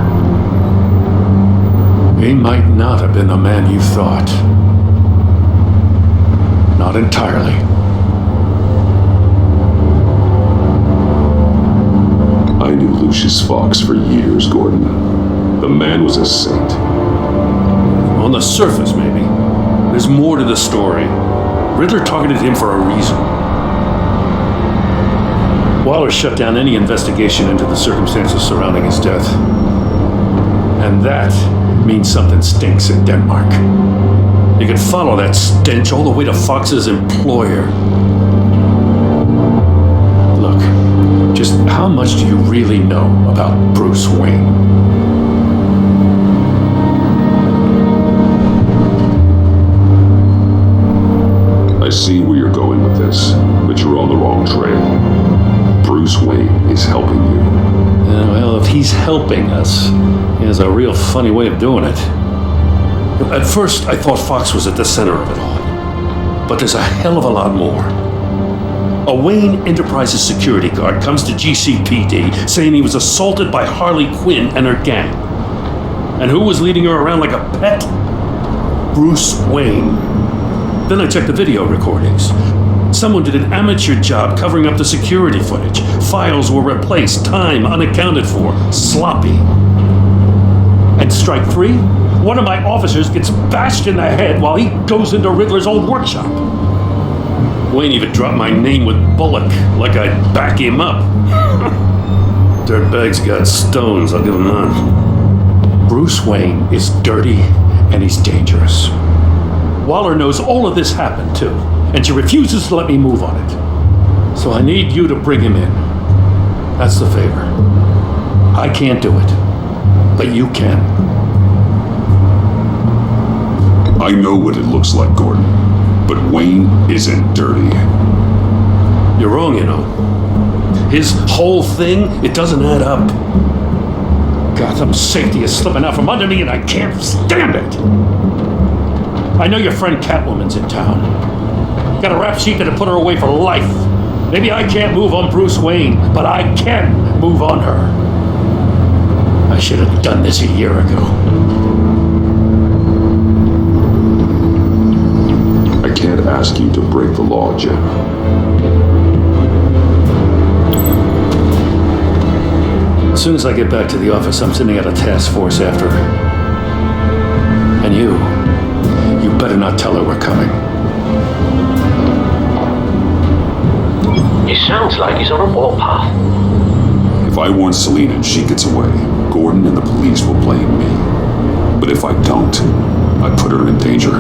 He might not have been the man you thought. Not entirely. I knew Lucius Fox for years, Gordon. The man was a saint. On the surface, maybe. There's more to the story. Riddler targeted him for a reason. Waller shut down any investigation into the circumstances surrounding his death. And that means something stinks in Denmark. You could follow that stench all the way to Fox's employer. Look, just how much do you really know about Bruce Wayne? I see where you're going with this, but you're on the wrong trail. Bruce Wayne is helping you. Well, if he's helping us, he has a real funny way of doing it. At first, I thought Fox was at the center of it all. But there's a hell of a lot more. A Wayne Enterprises security guard comes to GCPD saying he was assaulted by Harley Quinn and her gang. And who was leading her around like a pet? Bruce Wayne. Then I checked the video recordings. Someone did an amateur job covering up the security footage. Files were replaced, time unaccounted for, sloppy. And strike three? One of my officers gets bashed in the head while he goes into Riddler's old workshop. Wayne even dropped my name with Bullock, like I'd back him up. Dirtbag's got stones, I'll give him that. Bruce Wayne is dirty and he's dangerous. Waller knows all of this happened too, and she refuses to let me move on it. So I need you to bring him in. That's the favor. I can't do it. but you can. I know what it looks like, Gordon, but Wayne isn't dirty. You're wrong, you know. His whole thing, it doesn't add up. Gotham's safety is slipping out from under me and I can't stand it. I know your friend Catwoman's in town. Got a rap sheet that'll put her away for life. Maybe I can't move on Bruce Wayne, but I can move on her. I should have done this a year ago. I can't ask you to break the law, Jim. As soon as I get back to the office, I'm sending out a task force after her. And you better not tell her we're coming. He sounds like he's on a warpath. If I warn Selina and she gets away, Gordon and the police will blame me. But if I don't, I put her in danger.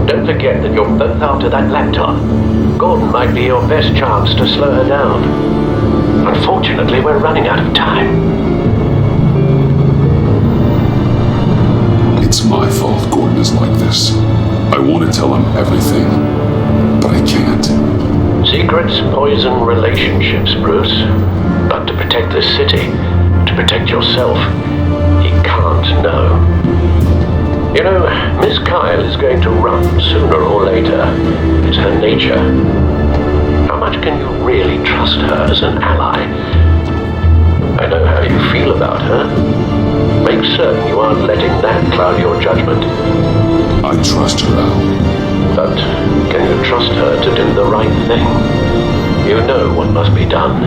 Don't forget that you're both after that laptop. Gordon might be your best chance to slow her down. Unfortunately, we're running out of time. It's my fault Gordon is like this. I want to tell him everything, but I can't. Secrets poison relationships, Bruce. But to protect this city, to protect yourself, he can't know. You know, Miss Kyle is going to run sooner or later. It's her nature. How much can you really trust her as an ally? I know how you feel about her. Make certain you aren't letting that cloud your judgment. I trust her, Al. But can you trust her to do the right thing? You know what must be done.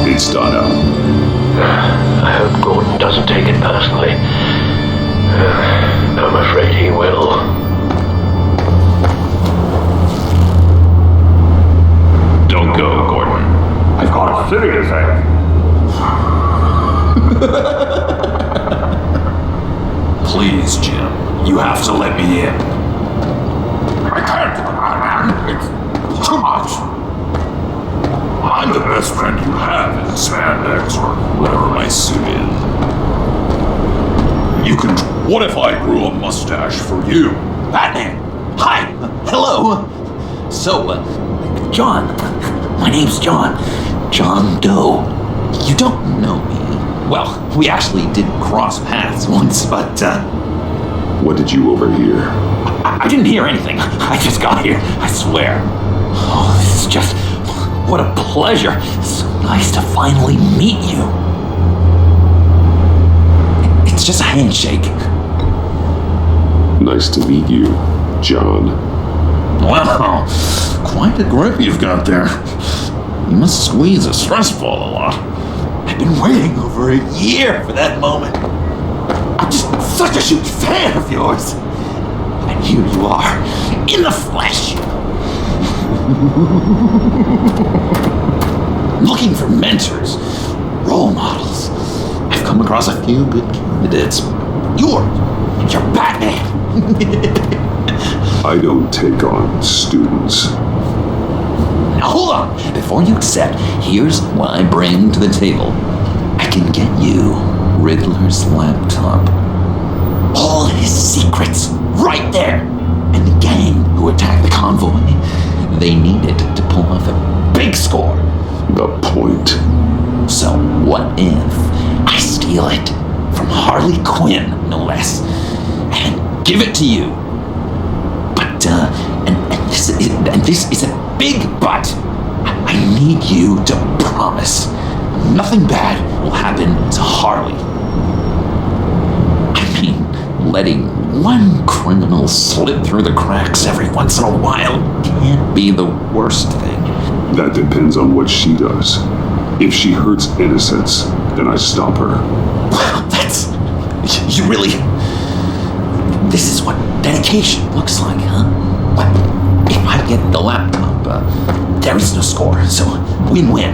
It's done, Al. I hope Gordon doesn't take it personally. I'm afraid he will. Don't go, Gordon. I've got a serious thing. Please, Jim. You have to let me in. I can't. It's too much. I'm the best friend you have in spandex or whatever my suit is. You can. What if I grew a mustache for you? Batman! Hi! Hello! So, John. My name's John. John Doe. You don't know me. Well, we actually did cross paths once, but, What did you overhear? I didn't hear anything. I just got here, I swear. Oh, this is just... What a pleasure. So nice to finally meet you. It's just a handshake. Nice to meet you, John. Wow, quite a grip you've got there. You must squeeze a stress ball a lot. I've been waiting over a year for that moment. I'm just such a huge fan of yours. And here you are, in the flesh. Looking for mentors, role models. I've come across a few good candidates. You're Batman. I don't take on students. Now hold on. Before you accept, here's what I bring to the table. I can get you Riddler's laptop. All his secrets right there. And the gang who attacked the convoy, they needed to pull off a big score. The point. So what if I steal it from Harley Quinn, no less, and give it to you? But, and this is a big but. I need you to promise nothing bad will happen to Harley. I mean, letting one criminal slip through the cracks every once in a while can't be the worst thing. That depends on what she does. If she hurts innocents, then I stop her. Wow, that's... You really... This is what dedication looks like, huh? Well, if I get the laptop, there is no score, so win-win.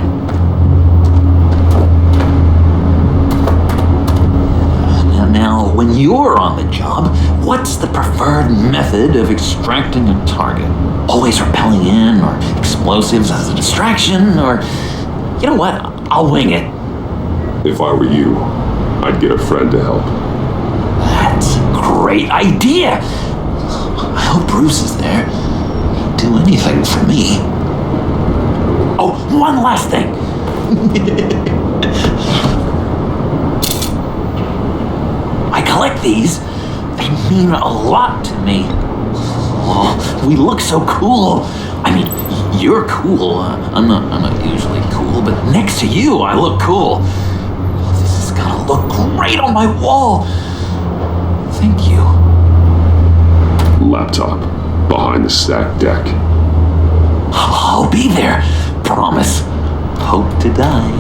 Now, when on the job, what's the preferred method of extracting a target? Always rappelling in, or explosives as a distraction, or... You know what? I'll wing it. If I were you, I'd get a friend to help. That's a great idea. I hope Bruce is there. He'd do anything for me. Oh, one last thing. I collect these. They mean a lot to me. Oh, we look so cool. I mean, you're cool. I'm not usually cool, but next to you, I look cool. This is gonna look great on my wall. Thank you. Laptop behind the stacked deck. I'll be there. Promise. Hope to die.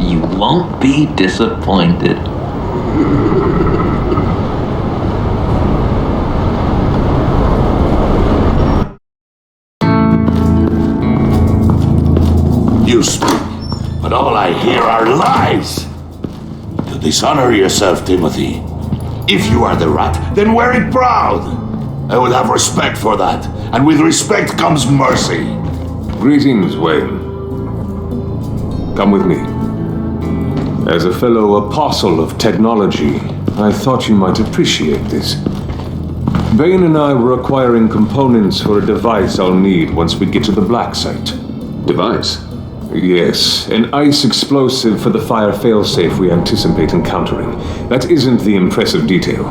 You won't be disappointed. You speak, but all I hear are lies. You dishonor yourself, Timothy. If you are the rat, then wear it proud. I would have respect for that, and with respect comes mercy. Greetings, Wayne. Come with me. As a fellow apostle of technology, I thought you might appreciate this. Bain and I were acquiring components for a device I'll need once we get to the black site. Device? Yes, an ice explosive for the fire failsafe we anticipate encountering. That isn't the impressive detail.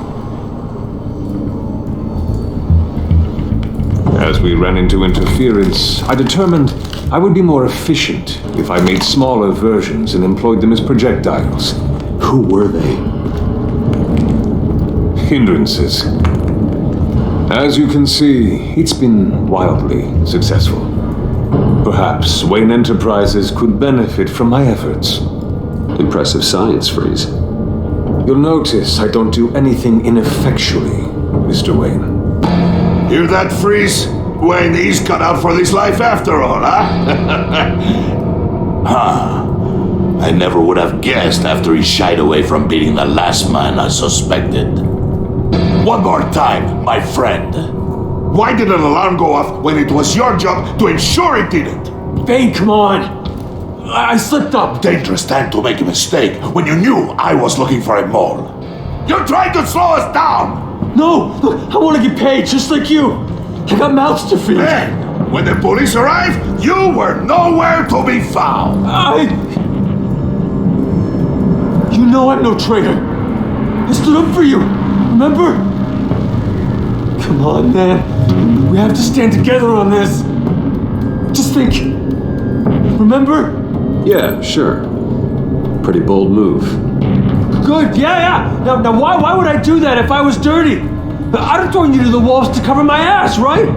As we ran into interference, I determined I would be more efficient if I made smaller versions and employed them as projectiles. Who were they? Hindrances. As you can see, it's been wildly successful. Perhaps Wayne Enterprises could benefit from my efforts. Impressive science, Freeze. You'll notice I don't do anything ineffectually, Mr. Wayne. Hear that, Freeze? Wayne, he's cut out for this life after all, huh? Huh. I never would have guessed after he shied away from beating the last man I suspected. One more time, my friend. Why did an alarm go off when it was your job to ensure it didn't? Bane, come on! I slipped up! Dangerous time to make a mistake when you knew I was looking for a mole. You're trying to slow us down! No! Look, I want to get paid just like you! I got mouths to feed! Then, when the police arrived, you were nowhere to be found! You know I'm no traitor! I stood up for you! Remember? Come on, man. We have to stand together on this. Just think. Remember? Yeah, sure. Pretty bold move. Good, yeah. Now why would I do that if I was dirty? I'd have thrown you to the walls to cover my ass, right?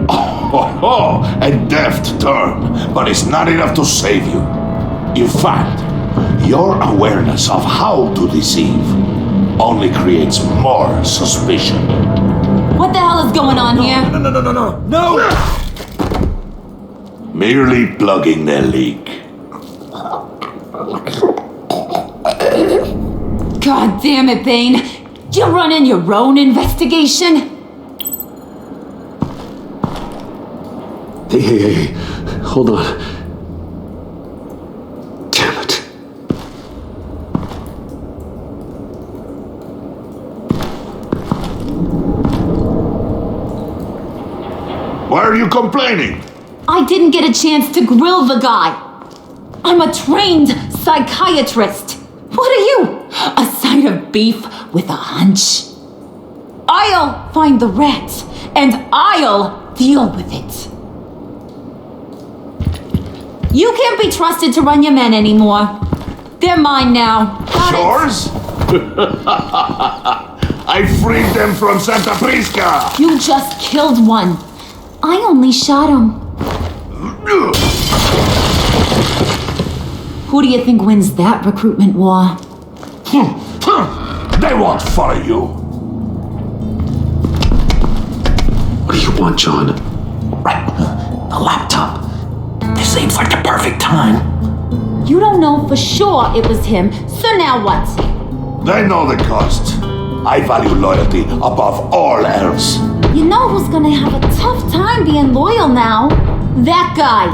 Oh, a deft turn, but it's not enough to save you. In fact, your awareness of how to deceive only creates more suspicion. What the hell is going on here? No! Merely plugging the leak. God damn it, Bane. You running your own investigation? Hey. Hold on. Damn it. Why are you complaining? I didn't get a chance to grill the guy. I'm a trained psychiatrist. What are you? A side of beef with a hunch? I'll find the rat, and I'll deal with it. You can't be trusted to run your men anymore. They're mine now. Got it? Yours? I freed them from Santa Prisca! You just killed one. I only shot him. Who do you think wins that recruitment war? They won't follow you. What do you want, John? Right, the laptop. This seems like the perfect time. You don't know for sure it was him, so now what? They know the cost. I value loyalty above all else. You know who's gonna have a tough time being loyal now? That guy.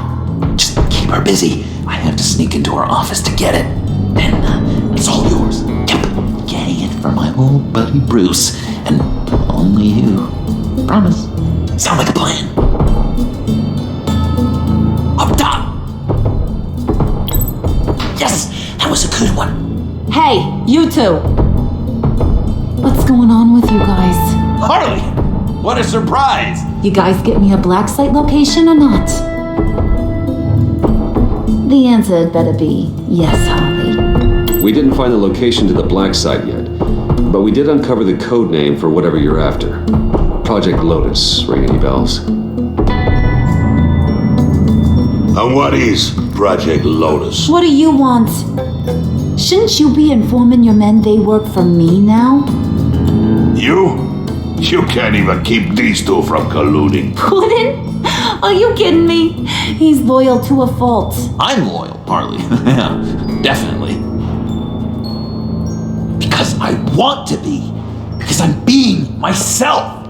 Just keep her busy. I have to sneak into her office to get it. And it's all yours. Yep, getting it for my old buddy Bruce. And only you. Promise. Sound like a plan. Up top! Yes, that was a good one. Hey, you two. What's going on with you guys? Harley! What a surprise! You guys get me a black site location or not? The answer had better be yes, Harley. We didn't find the location to the black site yet, but we did uncover the code name for whatever you're after. Project Lotus. Ring any bells? And what is Project Lotus? What do you want? Shouldn't you be informing your men they work for me now? You? You can't even keep these two from colluding. Puddin'? Are you kidding me? He's loyal to a fault. I'm loyal, Harley. Yeah, definitely. Because I want to be. Because I'm being myself.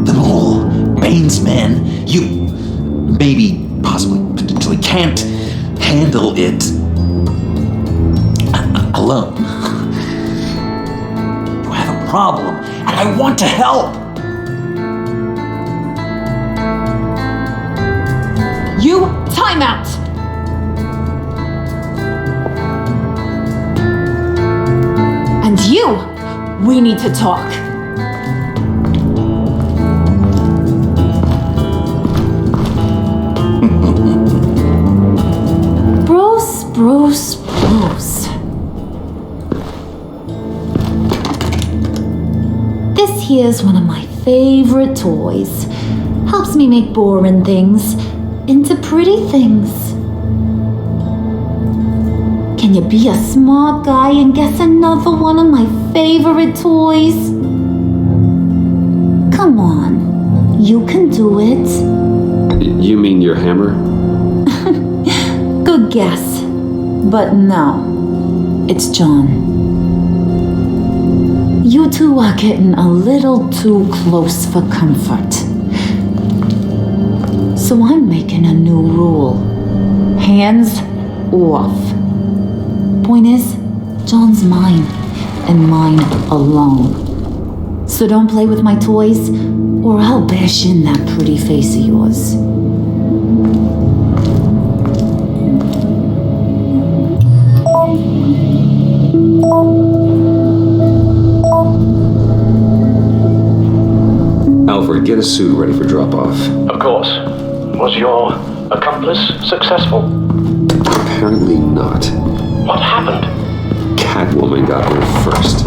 The whole Bane's men, you maybe, possibly, potentially can't handle it alone. You have a problem, and I want to help. You, time out. And you, we need to talk. Bruce. This here's one of my favorite toys. Helps me make boring things into pretty things. Can you be a smart guy and guess another one of my favorite toys? Come on, you can do it. You mean your hammer? Good guess, but no, it's John. You two are getting a little too close for comfort. So I'm making a new rule. Hands off. Point is, John's mine, and mine alone. So don't play with my toys, or I'll bash in that pretty face of yours. Alfred, get a suit ready for drop-off. Of course. Was your accomplice successful? Apparently not. What happened? Catwoman got here first.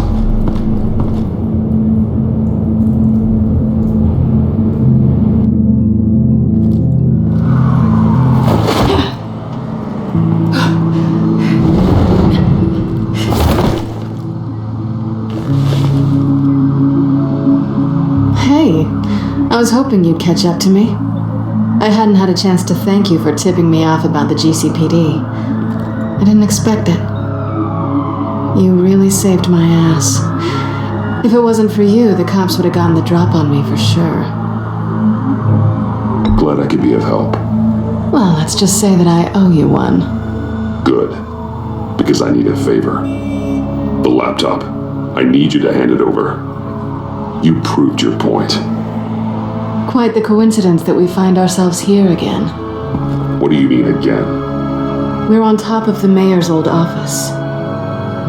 I was hoping you'd catch up to me. I hadn't had a chance to thank you for tipping me off about the GCPD. I didn't expect it. You really saved my ass. If it wasn't for you, the cops would have gotten the drop on me for sure. Glad I could be of help. Well, let's just say that I owe you one. Good. Because I need a favor. The laptop. I need you to hand it over. You proved your point. Quite the coincidence that we find ourselves here again. What do you mean again? We're on top of the mayor's old office.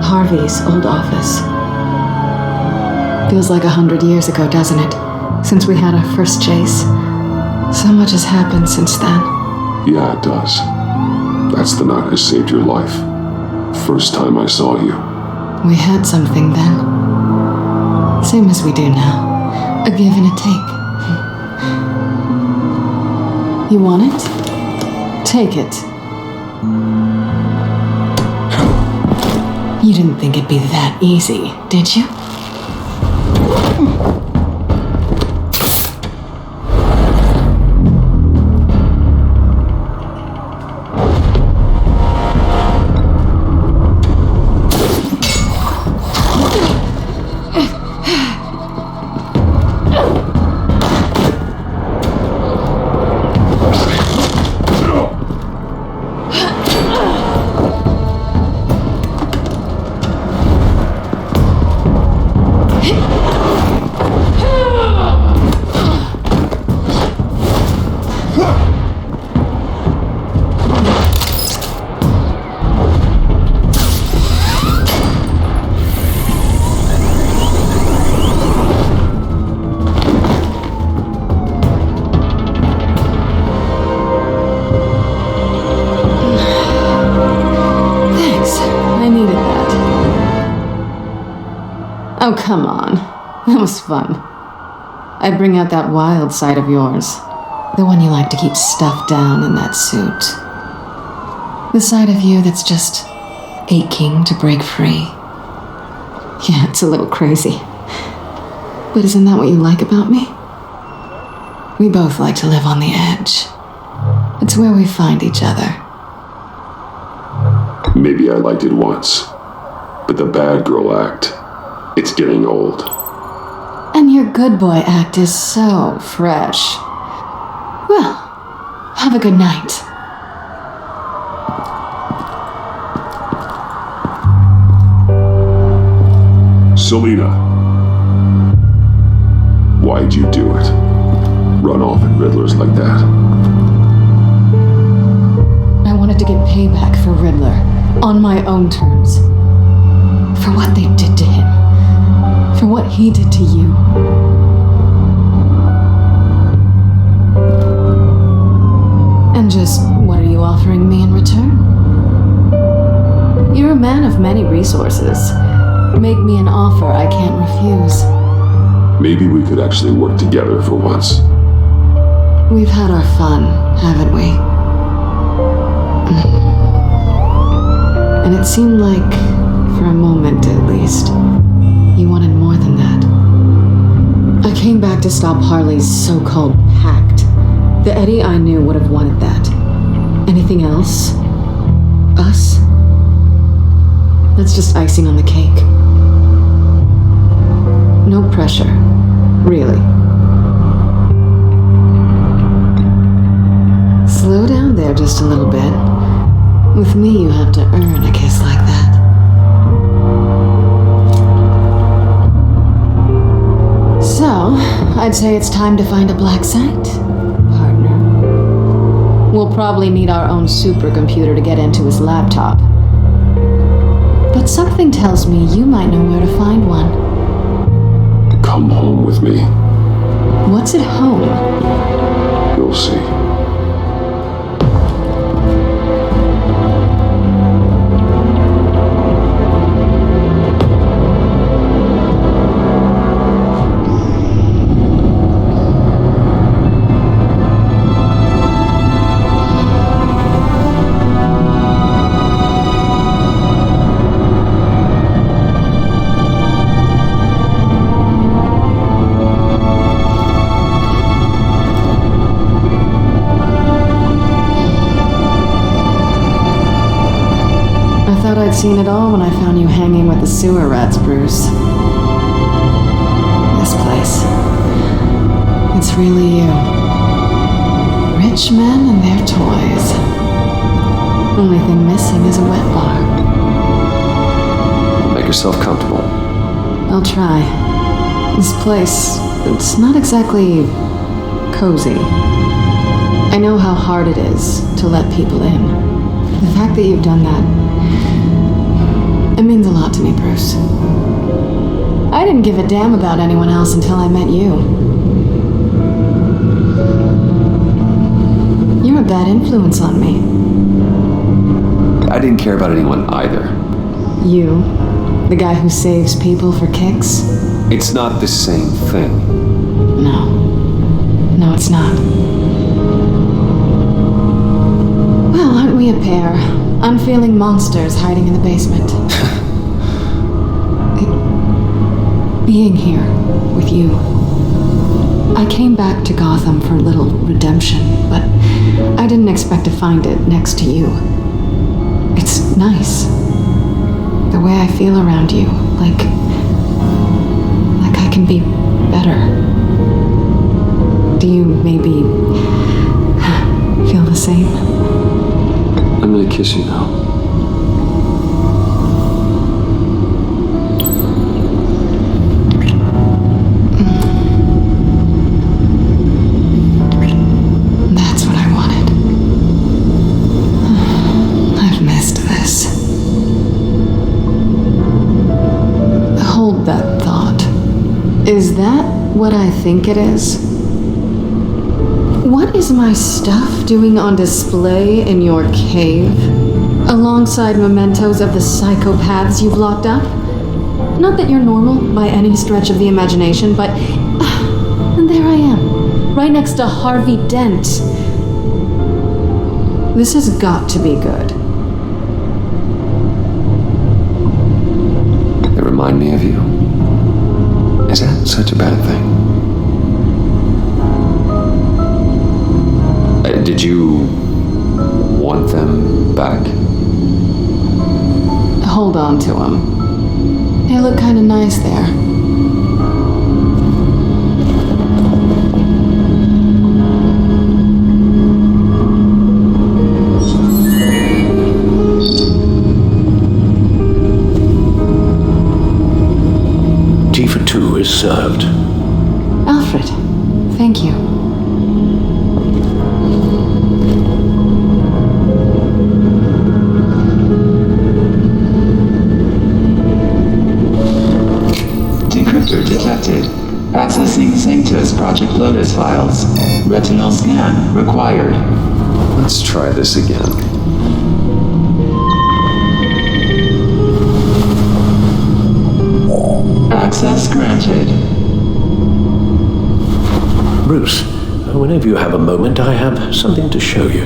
Harvey's old office. Feels like 100 years ago, doesn't it? Since we had our first chase. So much has happened since then. Yeah, it does. That's the night I saved your life. First time I saw you. We had something then. Same as we do now. A give and a take. You want it? Take it. You didn't think it'd be that easy, did you? Oh, come on. That was fun. I bring out that wild side of yours. The one you like to keep stuffed down in that suit. The side of you that's just aching to break free. Yeah, it's a little crazy. But isn't that what you like about me? We both like to live on the edge. It's where we find each other. Maybe I liked it once, but the bad girl act, it's getting old. And your good boy act is so fresh. Well, have a good night. Selena, why'd you do it? Run off at Riddlers like that? I wanted to get payback for Riddler, on my own terms. For what they did to him. For what he did to you. And just what are you offering me in return? You're a man of many resources. Make me an offer I can't refuse. Maybe we could actually work together for once. We've had our fun, haven't we? And it seemed like, for a moment at least, you wanted more than that. I came back to stop Harley's so-called pact. The Eddie I knew would have wanted that. Anything else? Us? That's just icing on the cake. No pressure. Really. Slow down there just a little bit. With me, you have to earn a kiss like that. So, I'd say it's time to find a black site, partner. We'll probably need our own supercomputer to get into his laptop. But something tells me you might know where to find one. Come home with me. What's at home? You'll see. I'd seen it all when I found you hanging with the sewer rats, Bruce. This place. It's really you. Rich men and their toys. Only thing missing is a wet bar. Make yourself comfortable. I'll try. This place, it's not exactly cozy. I know how hard it is to let people in. The fact that you've done that, it means a lot to me, Bruce. I didn't give a damn about anyone else until I met you. You're a bad influence on me. I didn't care about anyone either. You? The guy who saves people for kicks? It's not the same thing. No. No, it's not. Well, aren't we a pair? Unfeeling monsters hiding in the basement. Being here with you. I came back to Gotham for a little redemption, but I didn't expect to find it next to you. It's nice. The way I feel around you, like I can be better. Do you maybe feel the same? I'm gonna kiss you now. That's what what I think it is? What is my stuff doing on display in your cave? Alongside mementos of the psychopaths you've locked up? Not that you're normal by any stretch of the imagination, but there I am, right next to Harvey Dent. This has got to be good. They remind me of you. Is that such a bad thing? Did you want them back? Hold on to them. They look kind of nice there. Tea for two is served. Alfred, thank you. Decryptor detected. Accessing Sanctus Project Lotus files. Retinal scan required. Let's try this again. Access granted. Bruce, whenever you have a moment, I have something to show you.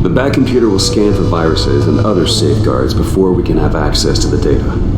The back computer will scan for viruses and other safeguards before we can have access to the data.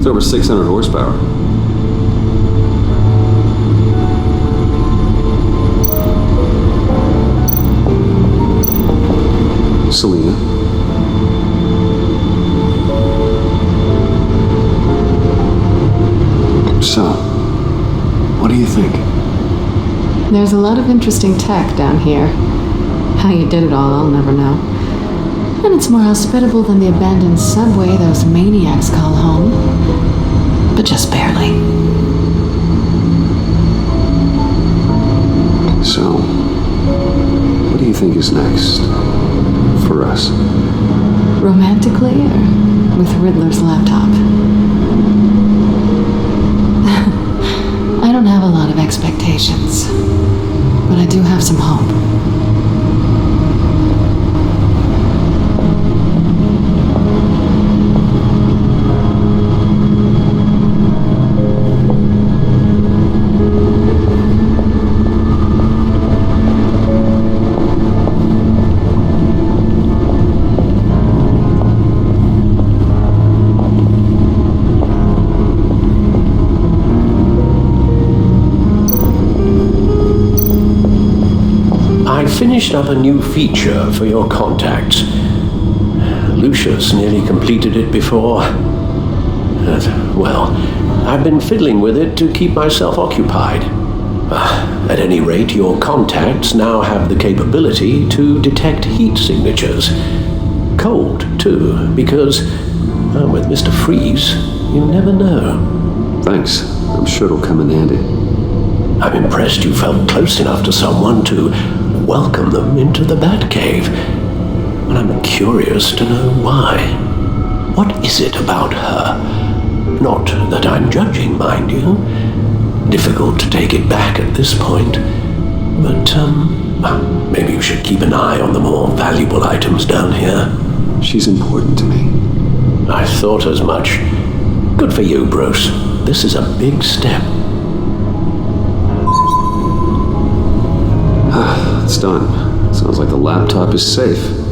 Over 600 horsepower. Selena. So, what do you think? There's a lot of interesting tech down here. How you did it all, I'll never know. And it's more hospitable than the abandoned subway those maniacs call home. But just barely. So, what do you think is next for us? Romantically or with Riddler's laptop? I don't have a lot of expectations, but I do have some hope. I finished up a new feature for your contacts. Lucius nearly completed it before. Well, I've been fiddling with it to keep myself occupied. At any rate, your contacts now have the capability to detect heat signatures. Cold, too, because with Mr. Freeze, you never know. Thanks. I'm sure it'll come in handy. I'm impressed you felt close enough to someone to welcome them into the Batcave. And I'm curious to know why. What is it about her? Not that I'm judging, mind you. Difficult to take it back at this point. But, maybe you should keep an eye on the more valuable items down here. She's important to me. I thought as much. Good for you, Bruce. This is a big step. It's done. Sounds like the laptop is safe.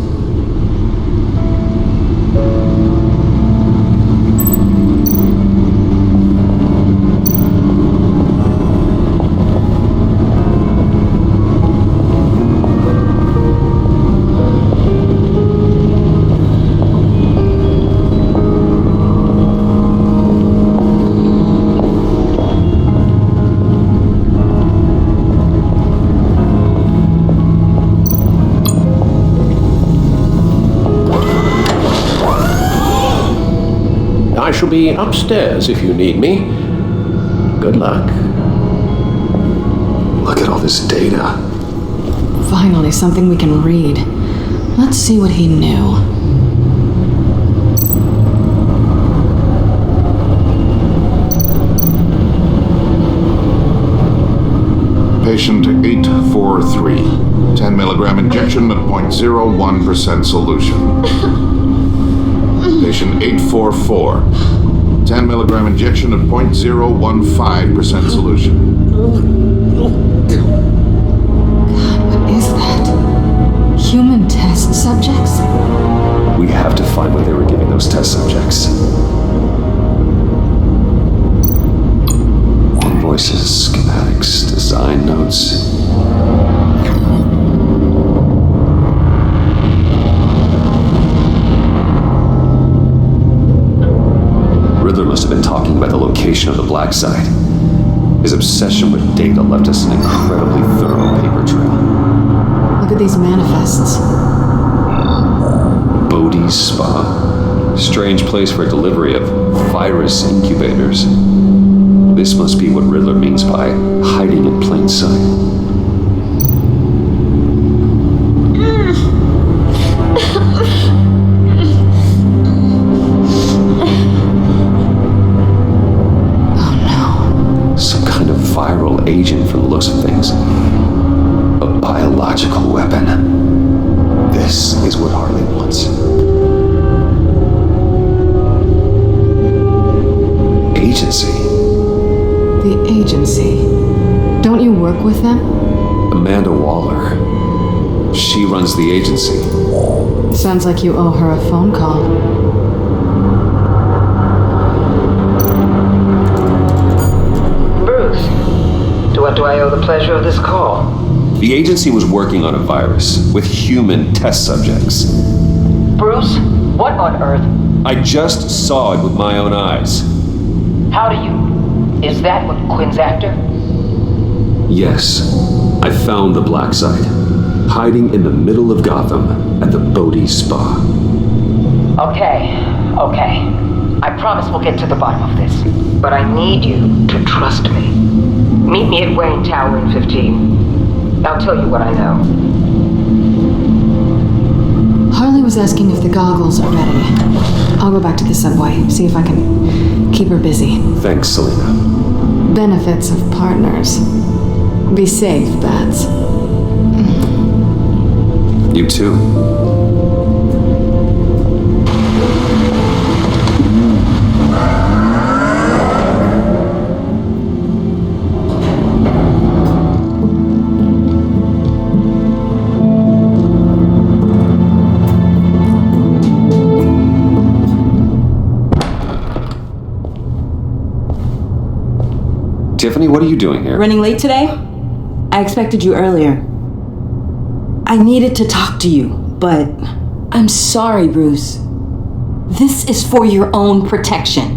I shall be upstairs if you need me. Good luck. Look at all this data. Finally, something we can read. Let's see what he knew. Patient 843. 10 milligram injection at 0.01% solution. Patient 844. 10 milligram injection at 0.015% solution. What is that? Human test subjects? We have to find what they were giving those test subjects. Voices, schematics, design notes. Riddler must have been talking about the location of the black site. His obsession with data left us an incredibly thorough paper trail. Look at these manifests. Bodhi's Spa. Strange place for delivery of virus incubators. This must be what Riddler means by hiding in plain sight. Viral agent from the looks of things. A biological weapon. This is what Harley wants. Agency. The agency. Don't you work with them? Amanda Waller. She runs the agency. Sounds like you owe her a phone call. What do I owe the pleasure of this call? The agency was working on a virus with human test subjects. Bruce, what on earth? I just saw it with my own eyes. How do you? Is that what Quinn's after? Yes. I found the black site, hiding in the middle of Gotham at the Bodhi Spa. Okay. I promise we'll get to the bottom of this. But I need you to trust me. Meet me at Wayne Tower in 15. I'll tell you what I know. Harley was asking if the goggles are ready. I'll go back to the subway, see if I can keep her busy. Thanks, Selena. Benefits of partners. Be safe, Bats. You too. Tiffany, what are you doing here? Running late today? I expected you earlier. I needed to talk to you, but I'm sorry, Bruce. This is for your own protection.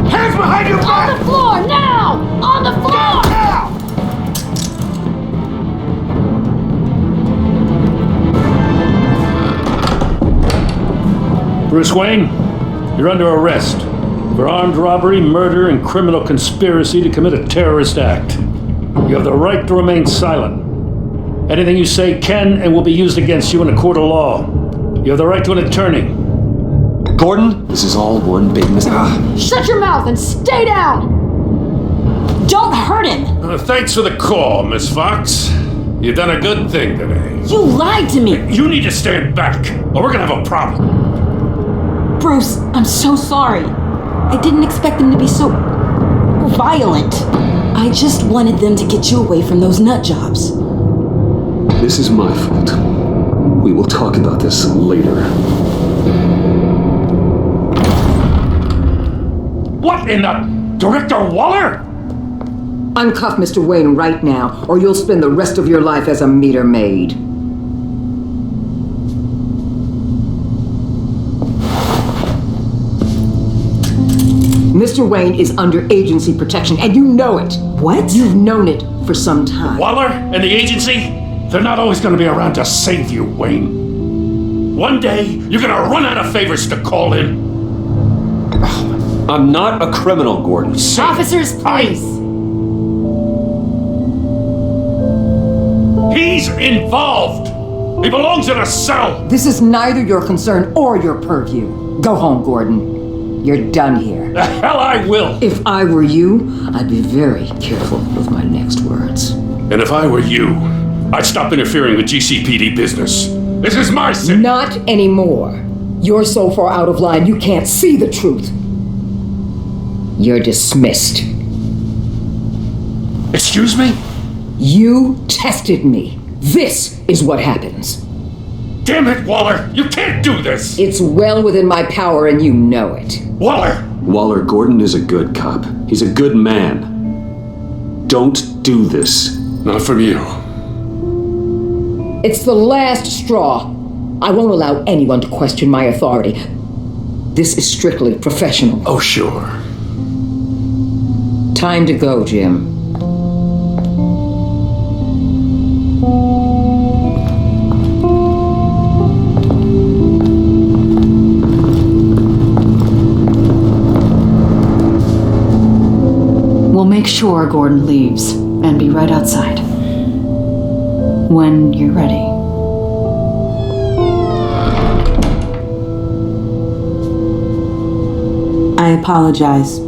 Hands behind your back! On the floor, now! On the floor! Now! Bruce Wayne, you're under arrest for armed robbery, murder, and criminal conspiracy to commit a terrorist act. You have the right to remain silent. Anything you say can and will be used against you in a court of law. You have the right to an attorney. Gordon, this is all one big mistake. Shut your mouth and stay down! Don't hurt him! Thanks for the call, Miss Fox. You've done a good thing today. You lied to me! You need to stand back, or we're gonna have a problem. Bruce, I'm so sorry. I didn't expect them to be so violent. I just wanted them to get you away from those nut jobs. This is my fault. We will talk about this later. What in the... Director Waller? Uncuff Mr. Wayne right now, or you'll spend the rest of your life as a meter maid. Mr. Wayne is under agency protection, and you know it. What? You've known it for some time. Waller and the agency? They're not always going to be around to save you, Wayne. One day, you're going to run out of favors to call in. I'm not a criminal, Gordon. Officers, please. He's involved. He belongs in a cell. This is neither your concern or your purview. Go home, Gordon. You're done here. The hell I will. If I were you, I'd be very careful with my next words. And if I were you, I'd stop interfering with GCPD business. This is my city. Not anymore. You're so far out of line you can't see the truth. You're dismissed. Excuse me? You tested me. This is what happens. Damn it, Waller! You can't do this! It's well within my power and you know it. Waller! Waller, Gordon is a good cop. He's a good man. Don't do this. Not from you. It's the last straw. I won't allow anyone to question my authority. This is strictly professional. Oh, sure. Time to go, Jim. We'll make sure Gordon leaves and be right outside. When you're ready. I apologize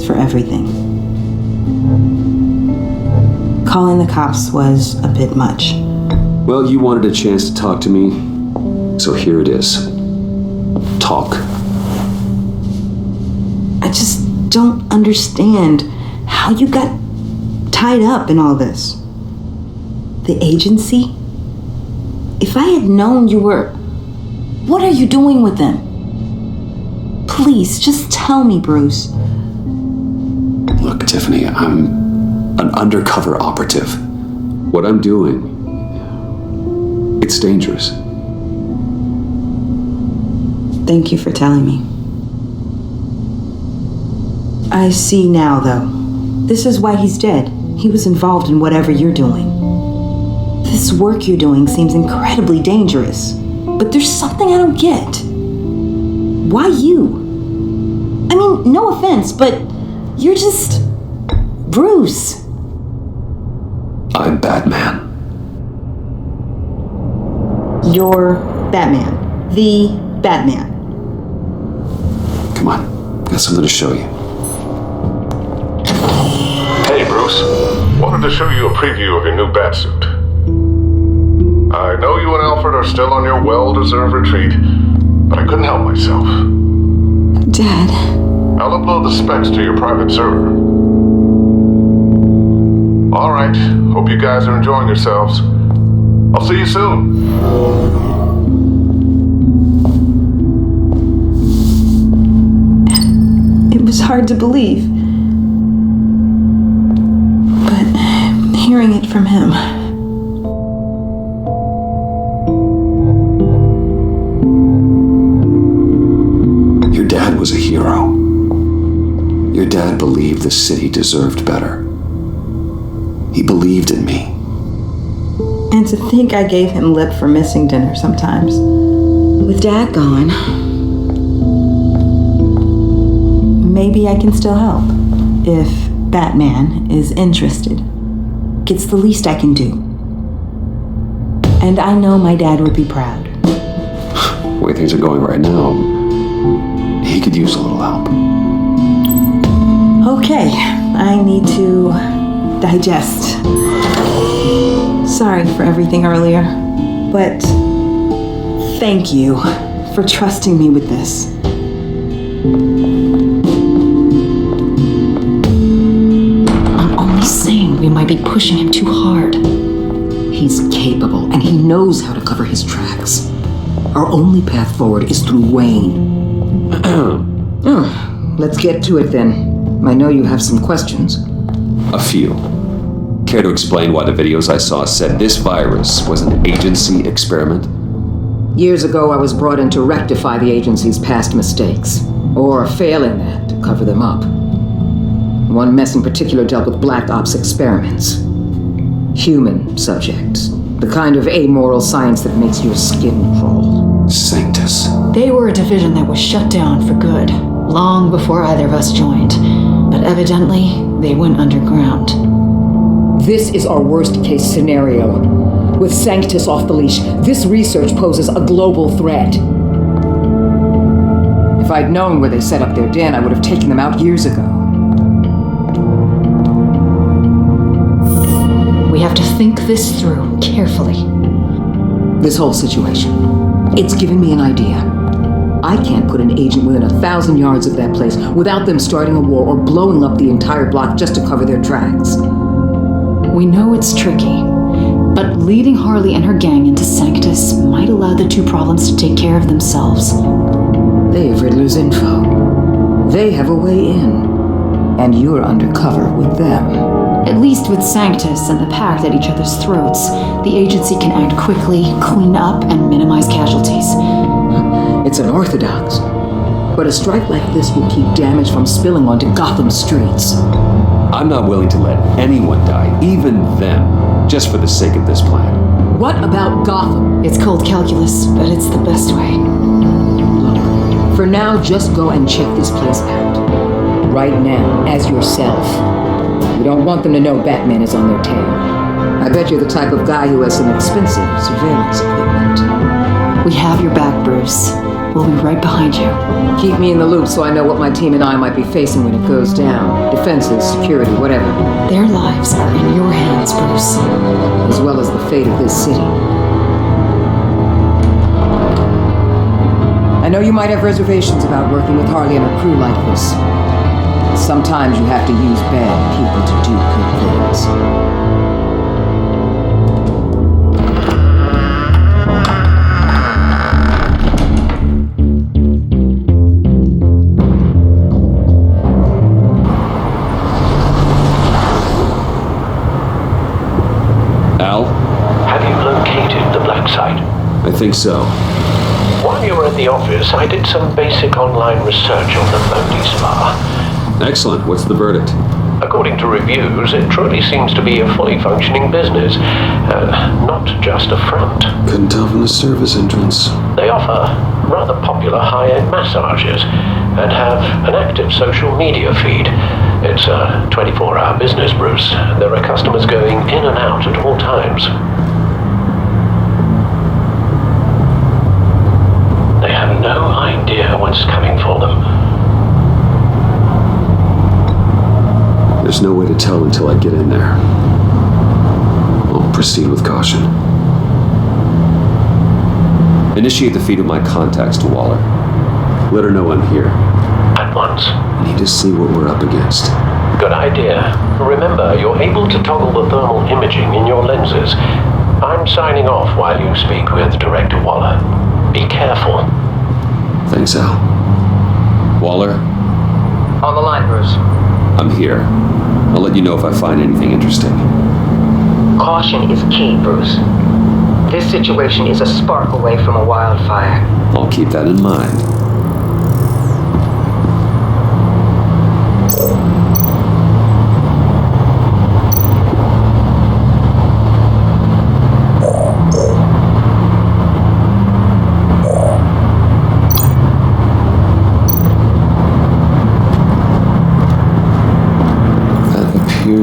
for everything. Calling the cops was a bit much. Well, you wanted a chance to talk to me, so here it is. Talk. I just don't understand how you got tied up in all this. The agency? If I had known you were... What are you doing with them? Please, just tell me, Bruce. Look, Tiffany, I'm an undercover operative. What I'm doing, it's dangerous. Thank you for telling me. I see now, though. This is why he's dead. He was involved in whatever you're doing. This work you're doing seems incredibly dangerous. But there's something I don't get. Why you? I mean, no offense, but you're just... Bruce. I'm Batman. You're Batman. The Batman. Come on, got something to show you. Hey, Bruce. Wanted to show you a preview of your new Batsuit. I know you and Alfred are still on your well-deserved retreat, but I couldn't help myself. Dad. I'll upload the specs to your private server. All right. Hope you guys are enjoying yourselves. I'll see you soon. It was hard to believe. But hearing it from him... Your dad believed the city deserved better. He believed in me. And to think I gave him lip for missing dinner sometimes. With Dad gone, maybe I can still help. If Batman is interested. It's the least I can do. And I know my dad would be proud. The way things are going right now, he could use a little help. Okay, I need to digest. Sorry for everything earlier, but thank you for trusting me with this. I'm only saying we might be pushing him too hard. He's capable, and he knows how to cover his tracks. Our only path forward is through Wayne. Let's get to it then. I know you have some questions. A few. Care to explain why the videos I saw said this virus was an agency experiment? Years ago, I was brought in to rectify the agency's past mistakes, or failing that, to cover them up. One mess in particular dealt with Black Ops experiments. Human subjects. The kind of amoral science that makes your skin crawl. Sanctus. They were a division that was shut down for good, long before either of us joined. But evidently, they went underground. This is our worst-case scenario. With Sanctus off the leash, this research poses a global threat. If I'd known where they set up their den, I would have taken them out years ago. We have to think this through carefully. This whole situation, it's given me an idea. I can't put an agent within 1,000 yards of that place without them starting a war or blowing up the entire block just to cover their tracks. We know it's tricky, but leading Harley and her gang into Sanctus might allow the two problems to take care of themselves. They have Riddler's info. They have a way in. And you're undercover with them. At least with Sanctus and the Pact at each other's throats, the agency can act quickly, clean up, and minimize casualties. It's unorthodox. But a strike like this will keep damage from spilling onto Gotham streets. I'm not willing to let anyone die, even them, just for the sake of this plan. What about Gotham? It's cold calculus, but it's the best way. Look, for now, just go and check this place out. Right now, as yourself. We don't want them to know Batman is on their tail. I bet you're the type of guy who has some expensive surveillance equipment. We have your back, Bruce. We'll be right behind you. Keep me in the loop so I know what my team and I might be facing when it goes down. Defenses, security, whatever. Their lives are in your hands, Bruce. As well as the fate of this city. I know you might have reservations about working with Harley and her crew like this. Sometimes you have to use bad people to do good things. Al? Have you located the black site? I think so. While you were at the office, I did some basic online research on the Modi Spa. Excellent. What's the verdict? According to reviews, it truly seems to be a fully functioning business, not just a front. Couldn't open a service entrance. They offer rather popular high-end massages and have an active social media feed. It's a 24-hour business, Bruce. There are customers going in and out at all times. They have no idea what's coming for them. There's no way to tell until I get in there. I'll proceed with caution. Initiate the feed of my contacts to Waller. Let her know I'm here. At once. I need to see what we're up against. Good idea. Remember, you're able to toggle the thermal imaging in your lenses. I'm signing off while you speak with Director Waller. Be careful. Thanks, Al. Waller? On the line, Bruce. I'm here. I'll let you know if I find anything interesting. Caution is key, Bruce. This situation is a spark away from a wildfire. I'll keep that in mind.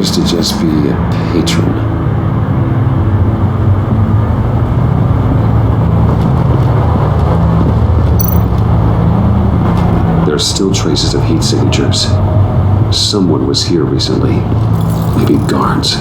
appears to just be a patron. There are still traces of heat signatures. Someone was here recently. Maybe guards.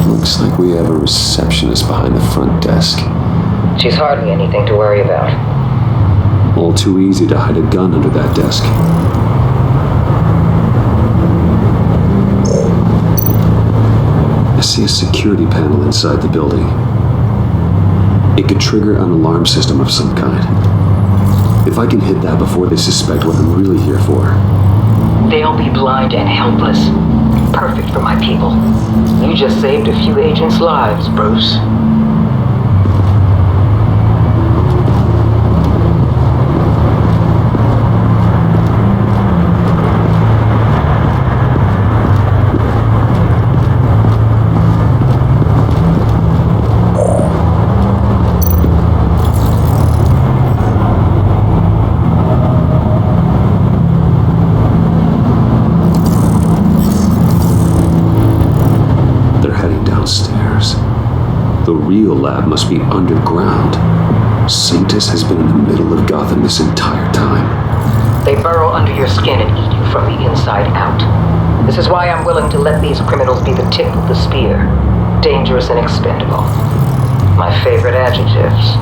Looks like we have a receptionist behind the front desk. She's hardly anything to worry about. All too easy to hide a gun under that desk. I see a security panel inside the building. It could trigger an alarm system of some kind. If I can hit that before they suspect what I'm really here for. They'll be blind and helpless. Perfect for my people. You just saved a few agents' lives, Bruce. The real lab must be underground. Sanctus has been in the middle of Gotham this entire time. They burrow under your skin and eat you from the inside out. This is why I'm willing to let these criminals be the tip of the spear. Dangerous and expendable. My favorite adjectives.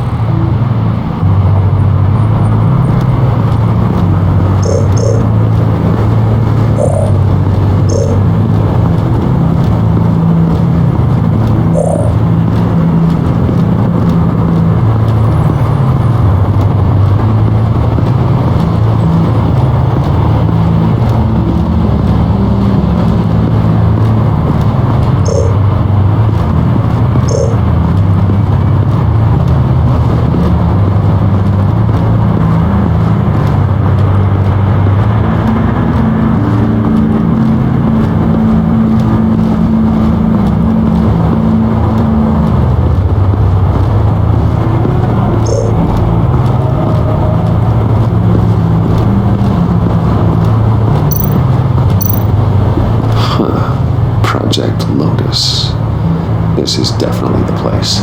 This is definitely the place.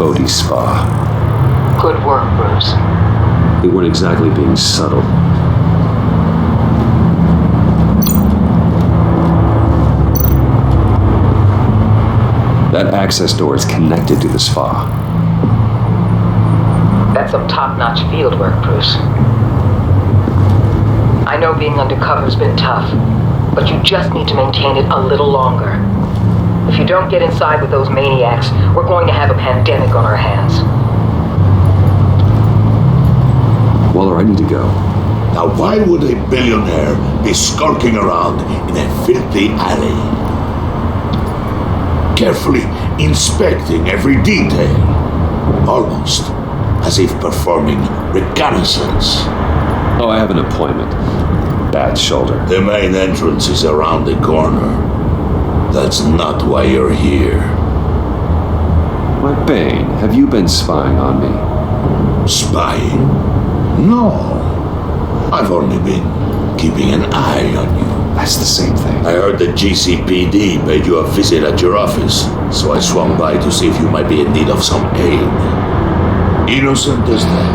Bodhi's Spa. Good work, Bruce. They weren't exactly being subtle. That access door is connected to the spa. That's some top-notch field work, Bruce. I know being undercover's been tough, but you just need to maintain it a little longer. If you don't get inside with those maniacs, we're going to have a pandemic on our hands. Waller, I need to go. Now why would a billionaire be skulking around in a filthy alley? Carefully inspecting every detail. Almost as if performing reconnaissance. Oh, I have an appointment. Bad shoulder. The main entrance is around the corner. That's not why you're here. My Bane, have you been spying on me? Spying? No. I've only been keeping an eye on you. That's the same thing. I heard the GCPD paid you a visit at your office, so I swung by to see if you might be in need of some aid. Innocent as that.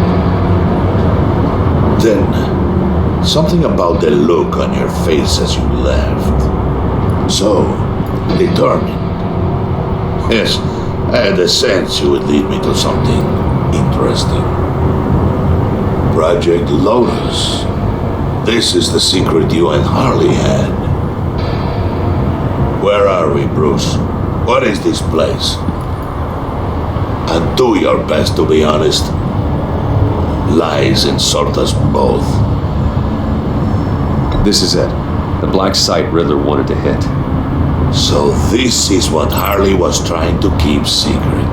Then, something about the look on your face as you left. So, determined. Yes, I had a sense you would lead me to something interesting. Project Lotus. This is the secret you and Harley had. Where are we, Bruce? What is this place? And do your best to be honest. Lies insult us both. This is it. The black site Riddler wanted to hit. So this is what Harley was trying to keep secret.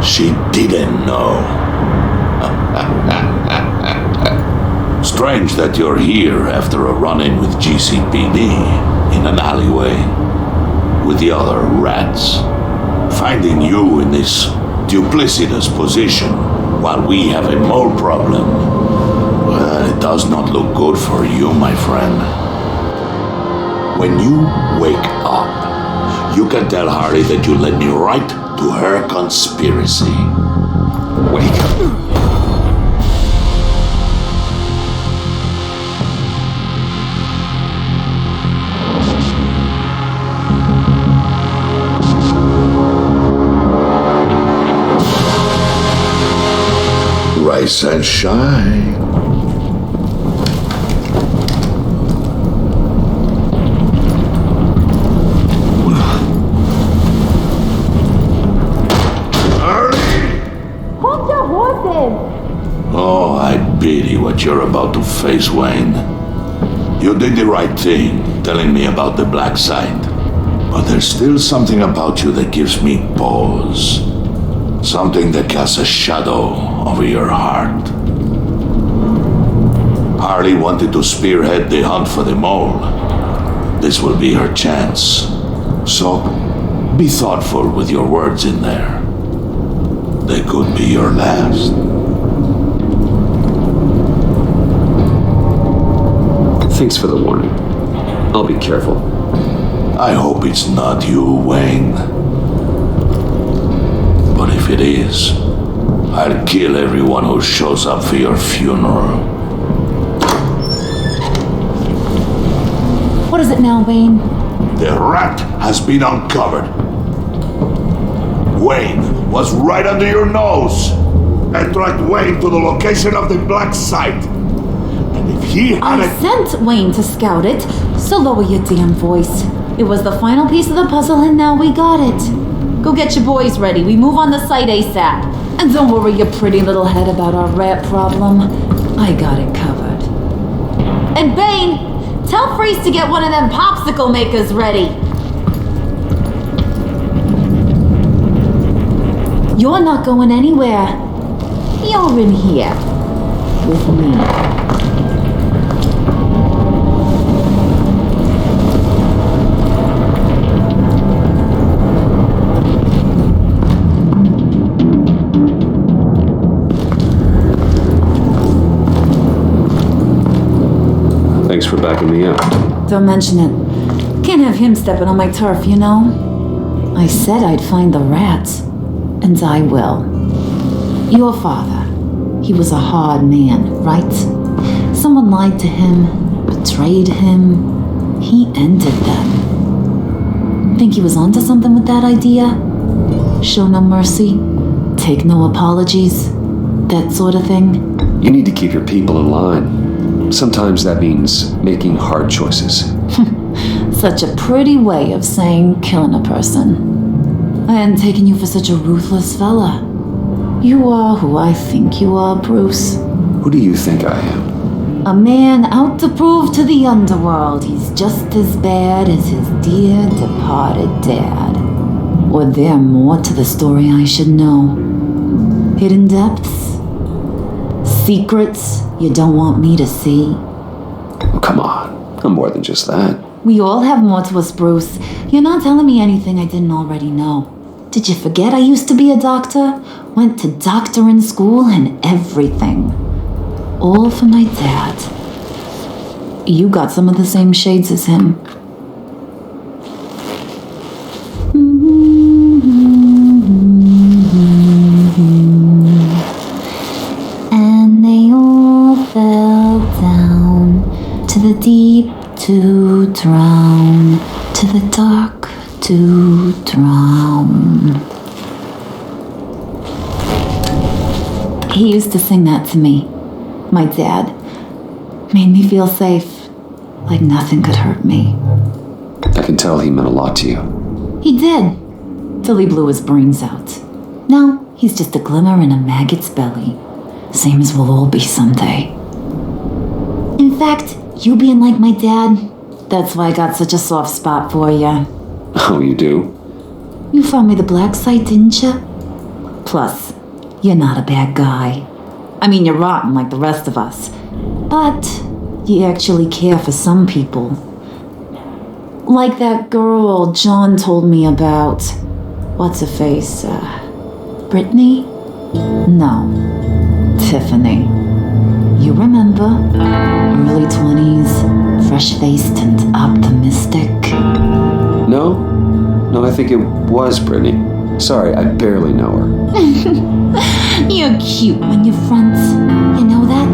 She didn't know. Strange that you're here after a run-in with GCPD in an alleyway with the other rats. Finding you in this duplicitous position while we have a mole problem, well, it does not look good for you, my friend. When you wake up, you can tell Harley that you led me right to her conspiracy. Wake up. Rise and shine. Hold your horses! Oh, I pity what you're about to face, Wayne. You did the right thing, telling me about the black site. But there's still something about you that gives me pause. Something that casts a shadow over your heart. Harley wanted to spearhead the hunt for the mole. This will be her chance. So, be thoughtful with your words in there. They could be your last. Thanks for the warning. I'll be careful. I hope it's not you, Wayne. But if it is, I'll kill everyone who shows up for your funeral. What is it now, Wayne? The rat has been uncovered. Wayne was right under your nose. I tracked Wayne to the location of the black site. And if he had I sent Wayne to scout it, so lower your damn voice. It was the final piece of the puzzle and now we got it. Go get your boys ready. We move on the site ASAP. And don't worry your pretty little head about our rat problem. I got it covered. And Bane, tell Freeze to get one of them popsicle makers ready. You're not going anywhere. You're in here with me. Thanks for backing me up. Don't mention it. Can't have him stepping on my turf, you know? I said I'd find the rats, and I will. Your father, he was a hard man, right? Someone lied to him, betrayed him. He ended them. Think he was onto something with that idea? Show no mercy, take no apologies, that sort of thing? You need to keep your people in line. Sometimes that means making hard choices. Such a pretty way of saying killing a person. And taking you for such a ruthless fella. You are who I think you are, Bruce. Who do you think I am? A man out to prove to the underworld he's just as bad as his dear departed dad. Or there more to the story I should know. Hidden depths? Secrets you don't want me to see? Oh, come on. I'm more than just that. We all have more to us, Bruce. You're not telling me anything I didn't already know. Did you forget I used to be a doctor? Went to doctoring school and everything. All for my dad. You got some of the same shades as him. And they all fell down to the deep to drown, to the dark to drown. He used to sing that to me. My dad. Made me feel safe, like nothing could hurt me. I can tell he meant a lot to you. He did, till he blew his brains out. Now he's just a glimmer in a maggot's belly, same as we'll all be someday. In fact, you being like my dad, that's why I got such a soft spot for you. Oh, you do? You found me the black site, didn't you? Plus, you're not a bad guy. I mean, you're rotten like the rest of us. But you actually care for some people. Like that girl John told me about. What's her face? Brittany? No. Tiffany. You remember? Early 20s, fresh-faced and optimistic. No, I think it was Brittany. Sorry, I barely know her. You're cute when you're front. You know that?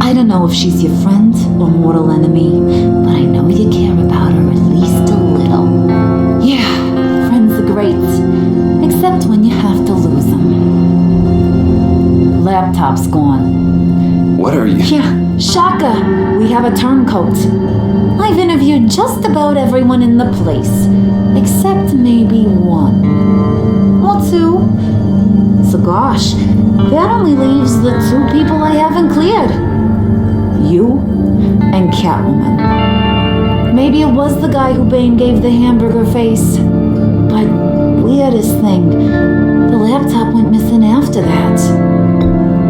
I don't know if she's your friend or mortal enemy, but I know you care about her at least a little. Yeah, friends are great, except when you have to lose them. Laptop's gone. What are you? Yeah, Shaka, we have a turncoat. I've interviewed just about everyone in the place, except maybe one. Or two. So gosh, that only leaves the two people I haven't cleared. You and Catwoman. Maybe it was the guy who Bane gave the hamburger face. But weirdest thing, the laptop went missing after that.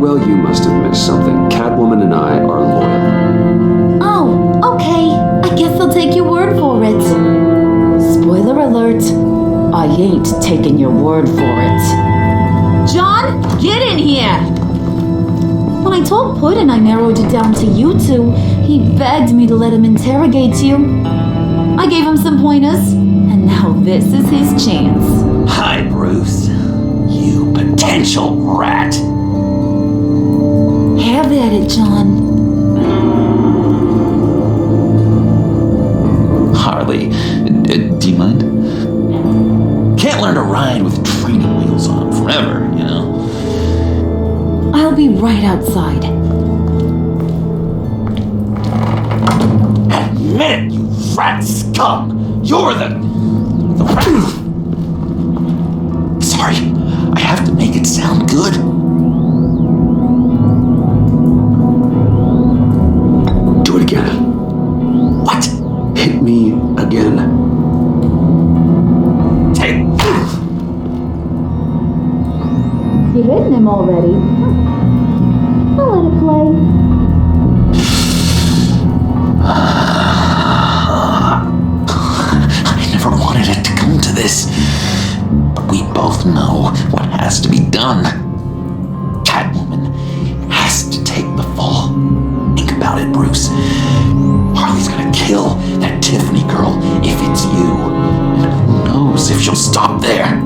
Well, you must have missed something. Catwoman and I are loyal. Oh, okay. I guess I'll take your word for it. Spoiler alert, I ain't taking your word for it. John, get in here! When I told Puddin' I narrowed it down to you two, he begged me to let him interrogate you. I gave him some pointers, and now this is his chance. Hi, Bruce. You potential rat. Have at it, John. Harley, do you mind? Can't learn to ride with training wheels on forever, you know? I'll be right outside. Admit it, you rat scum! You're the rat! Sorry, I have to make it sound good. Do it again. What? Hit me again. Take. You hitting him already? I'll let it play. I never wanted it to come to this, but we both know what has to be done. Catwoman has to take the fall. Think about it, Bruce. Harley's gonna kill that Tiffany girl if it's you. And who knows if she'll stop there.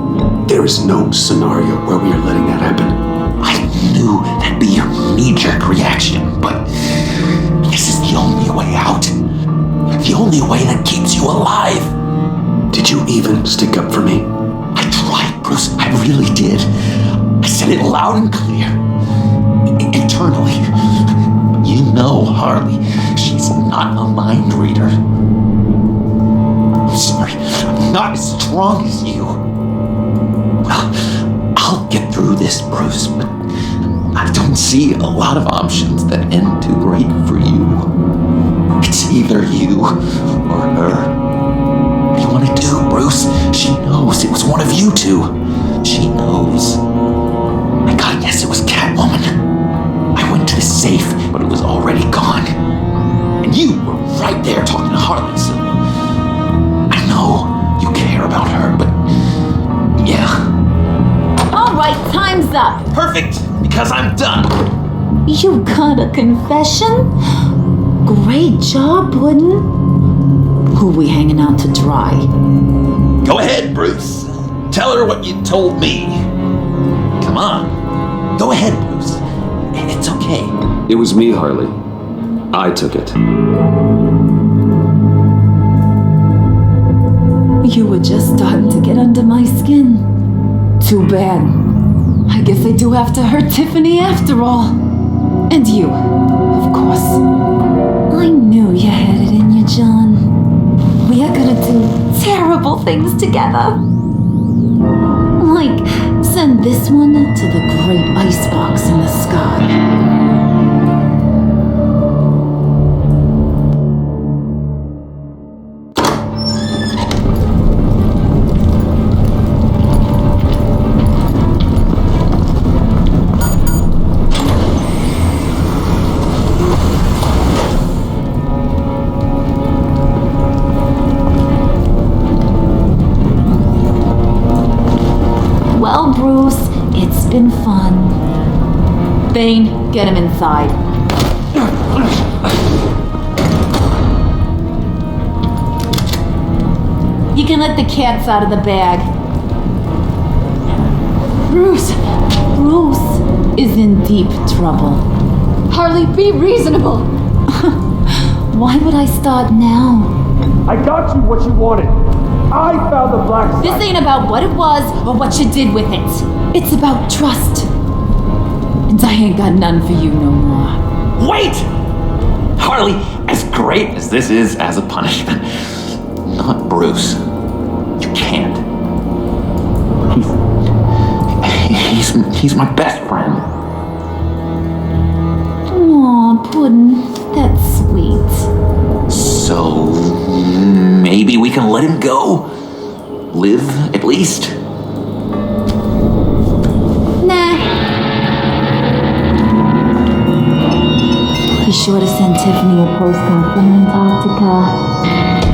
There is no scenario where we are letting that happen. I knew that'd be your knee-jerk reaction, but this is the only way out. The only way that keeps you alive. Did you even stick up for me? I tried, Bruce. I really did. I said it loud and clear. Internally. You know, Harley, she's not a mind reader. I'm sorry, I'm not as strong as you. Well, I'll get through this, Bruce, but I don't see a lot of options that end too great for you. It's either you or her. What do you want to do, Bruce? She knows it was one of you two. She knows. I gotta guess it was Catwoman. I went to the safe, but it was already gone. And you were right there talking to Harley, so I know you care about her, but yeah. All right, time's up. Perfect, because I'm done. You got a confession? Great job, Puddin'. Who we hanging out to dry? Go ahead, Bruce. Tell her what you told me. Come on. Go ahead, Bruce. It's okay. It was me, Harley. I took it. You were just starting to get under my skin. Too bad. I guess I do have to hurt Tiffany after all. And you, of course. I knew you had it in you, John. We are gonna do terrible things together. Like, send this one to the great icebox in the sky. Well, Bruce, it's been fun. Thane, get him inside. You can let the cats out of the bag. Bruce! Bruce is in deep trouble. Harley, be reasonable! Why would I start now? I got you what you wanted. I found the black site. This ain't about what it was or what you did with it. It's about trust. And I ain't got none for you no more. Wait! Harley, as great as this is as a punishment, not Bruce. You can't. He's my best friend. Aw, Puddin', that's sweet. So maybe we can let him go? Live, at least? Nah. Be sure to send Tiffany a postcard from Antarctica.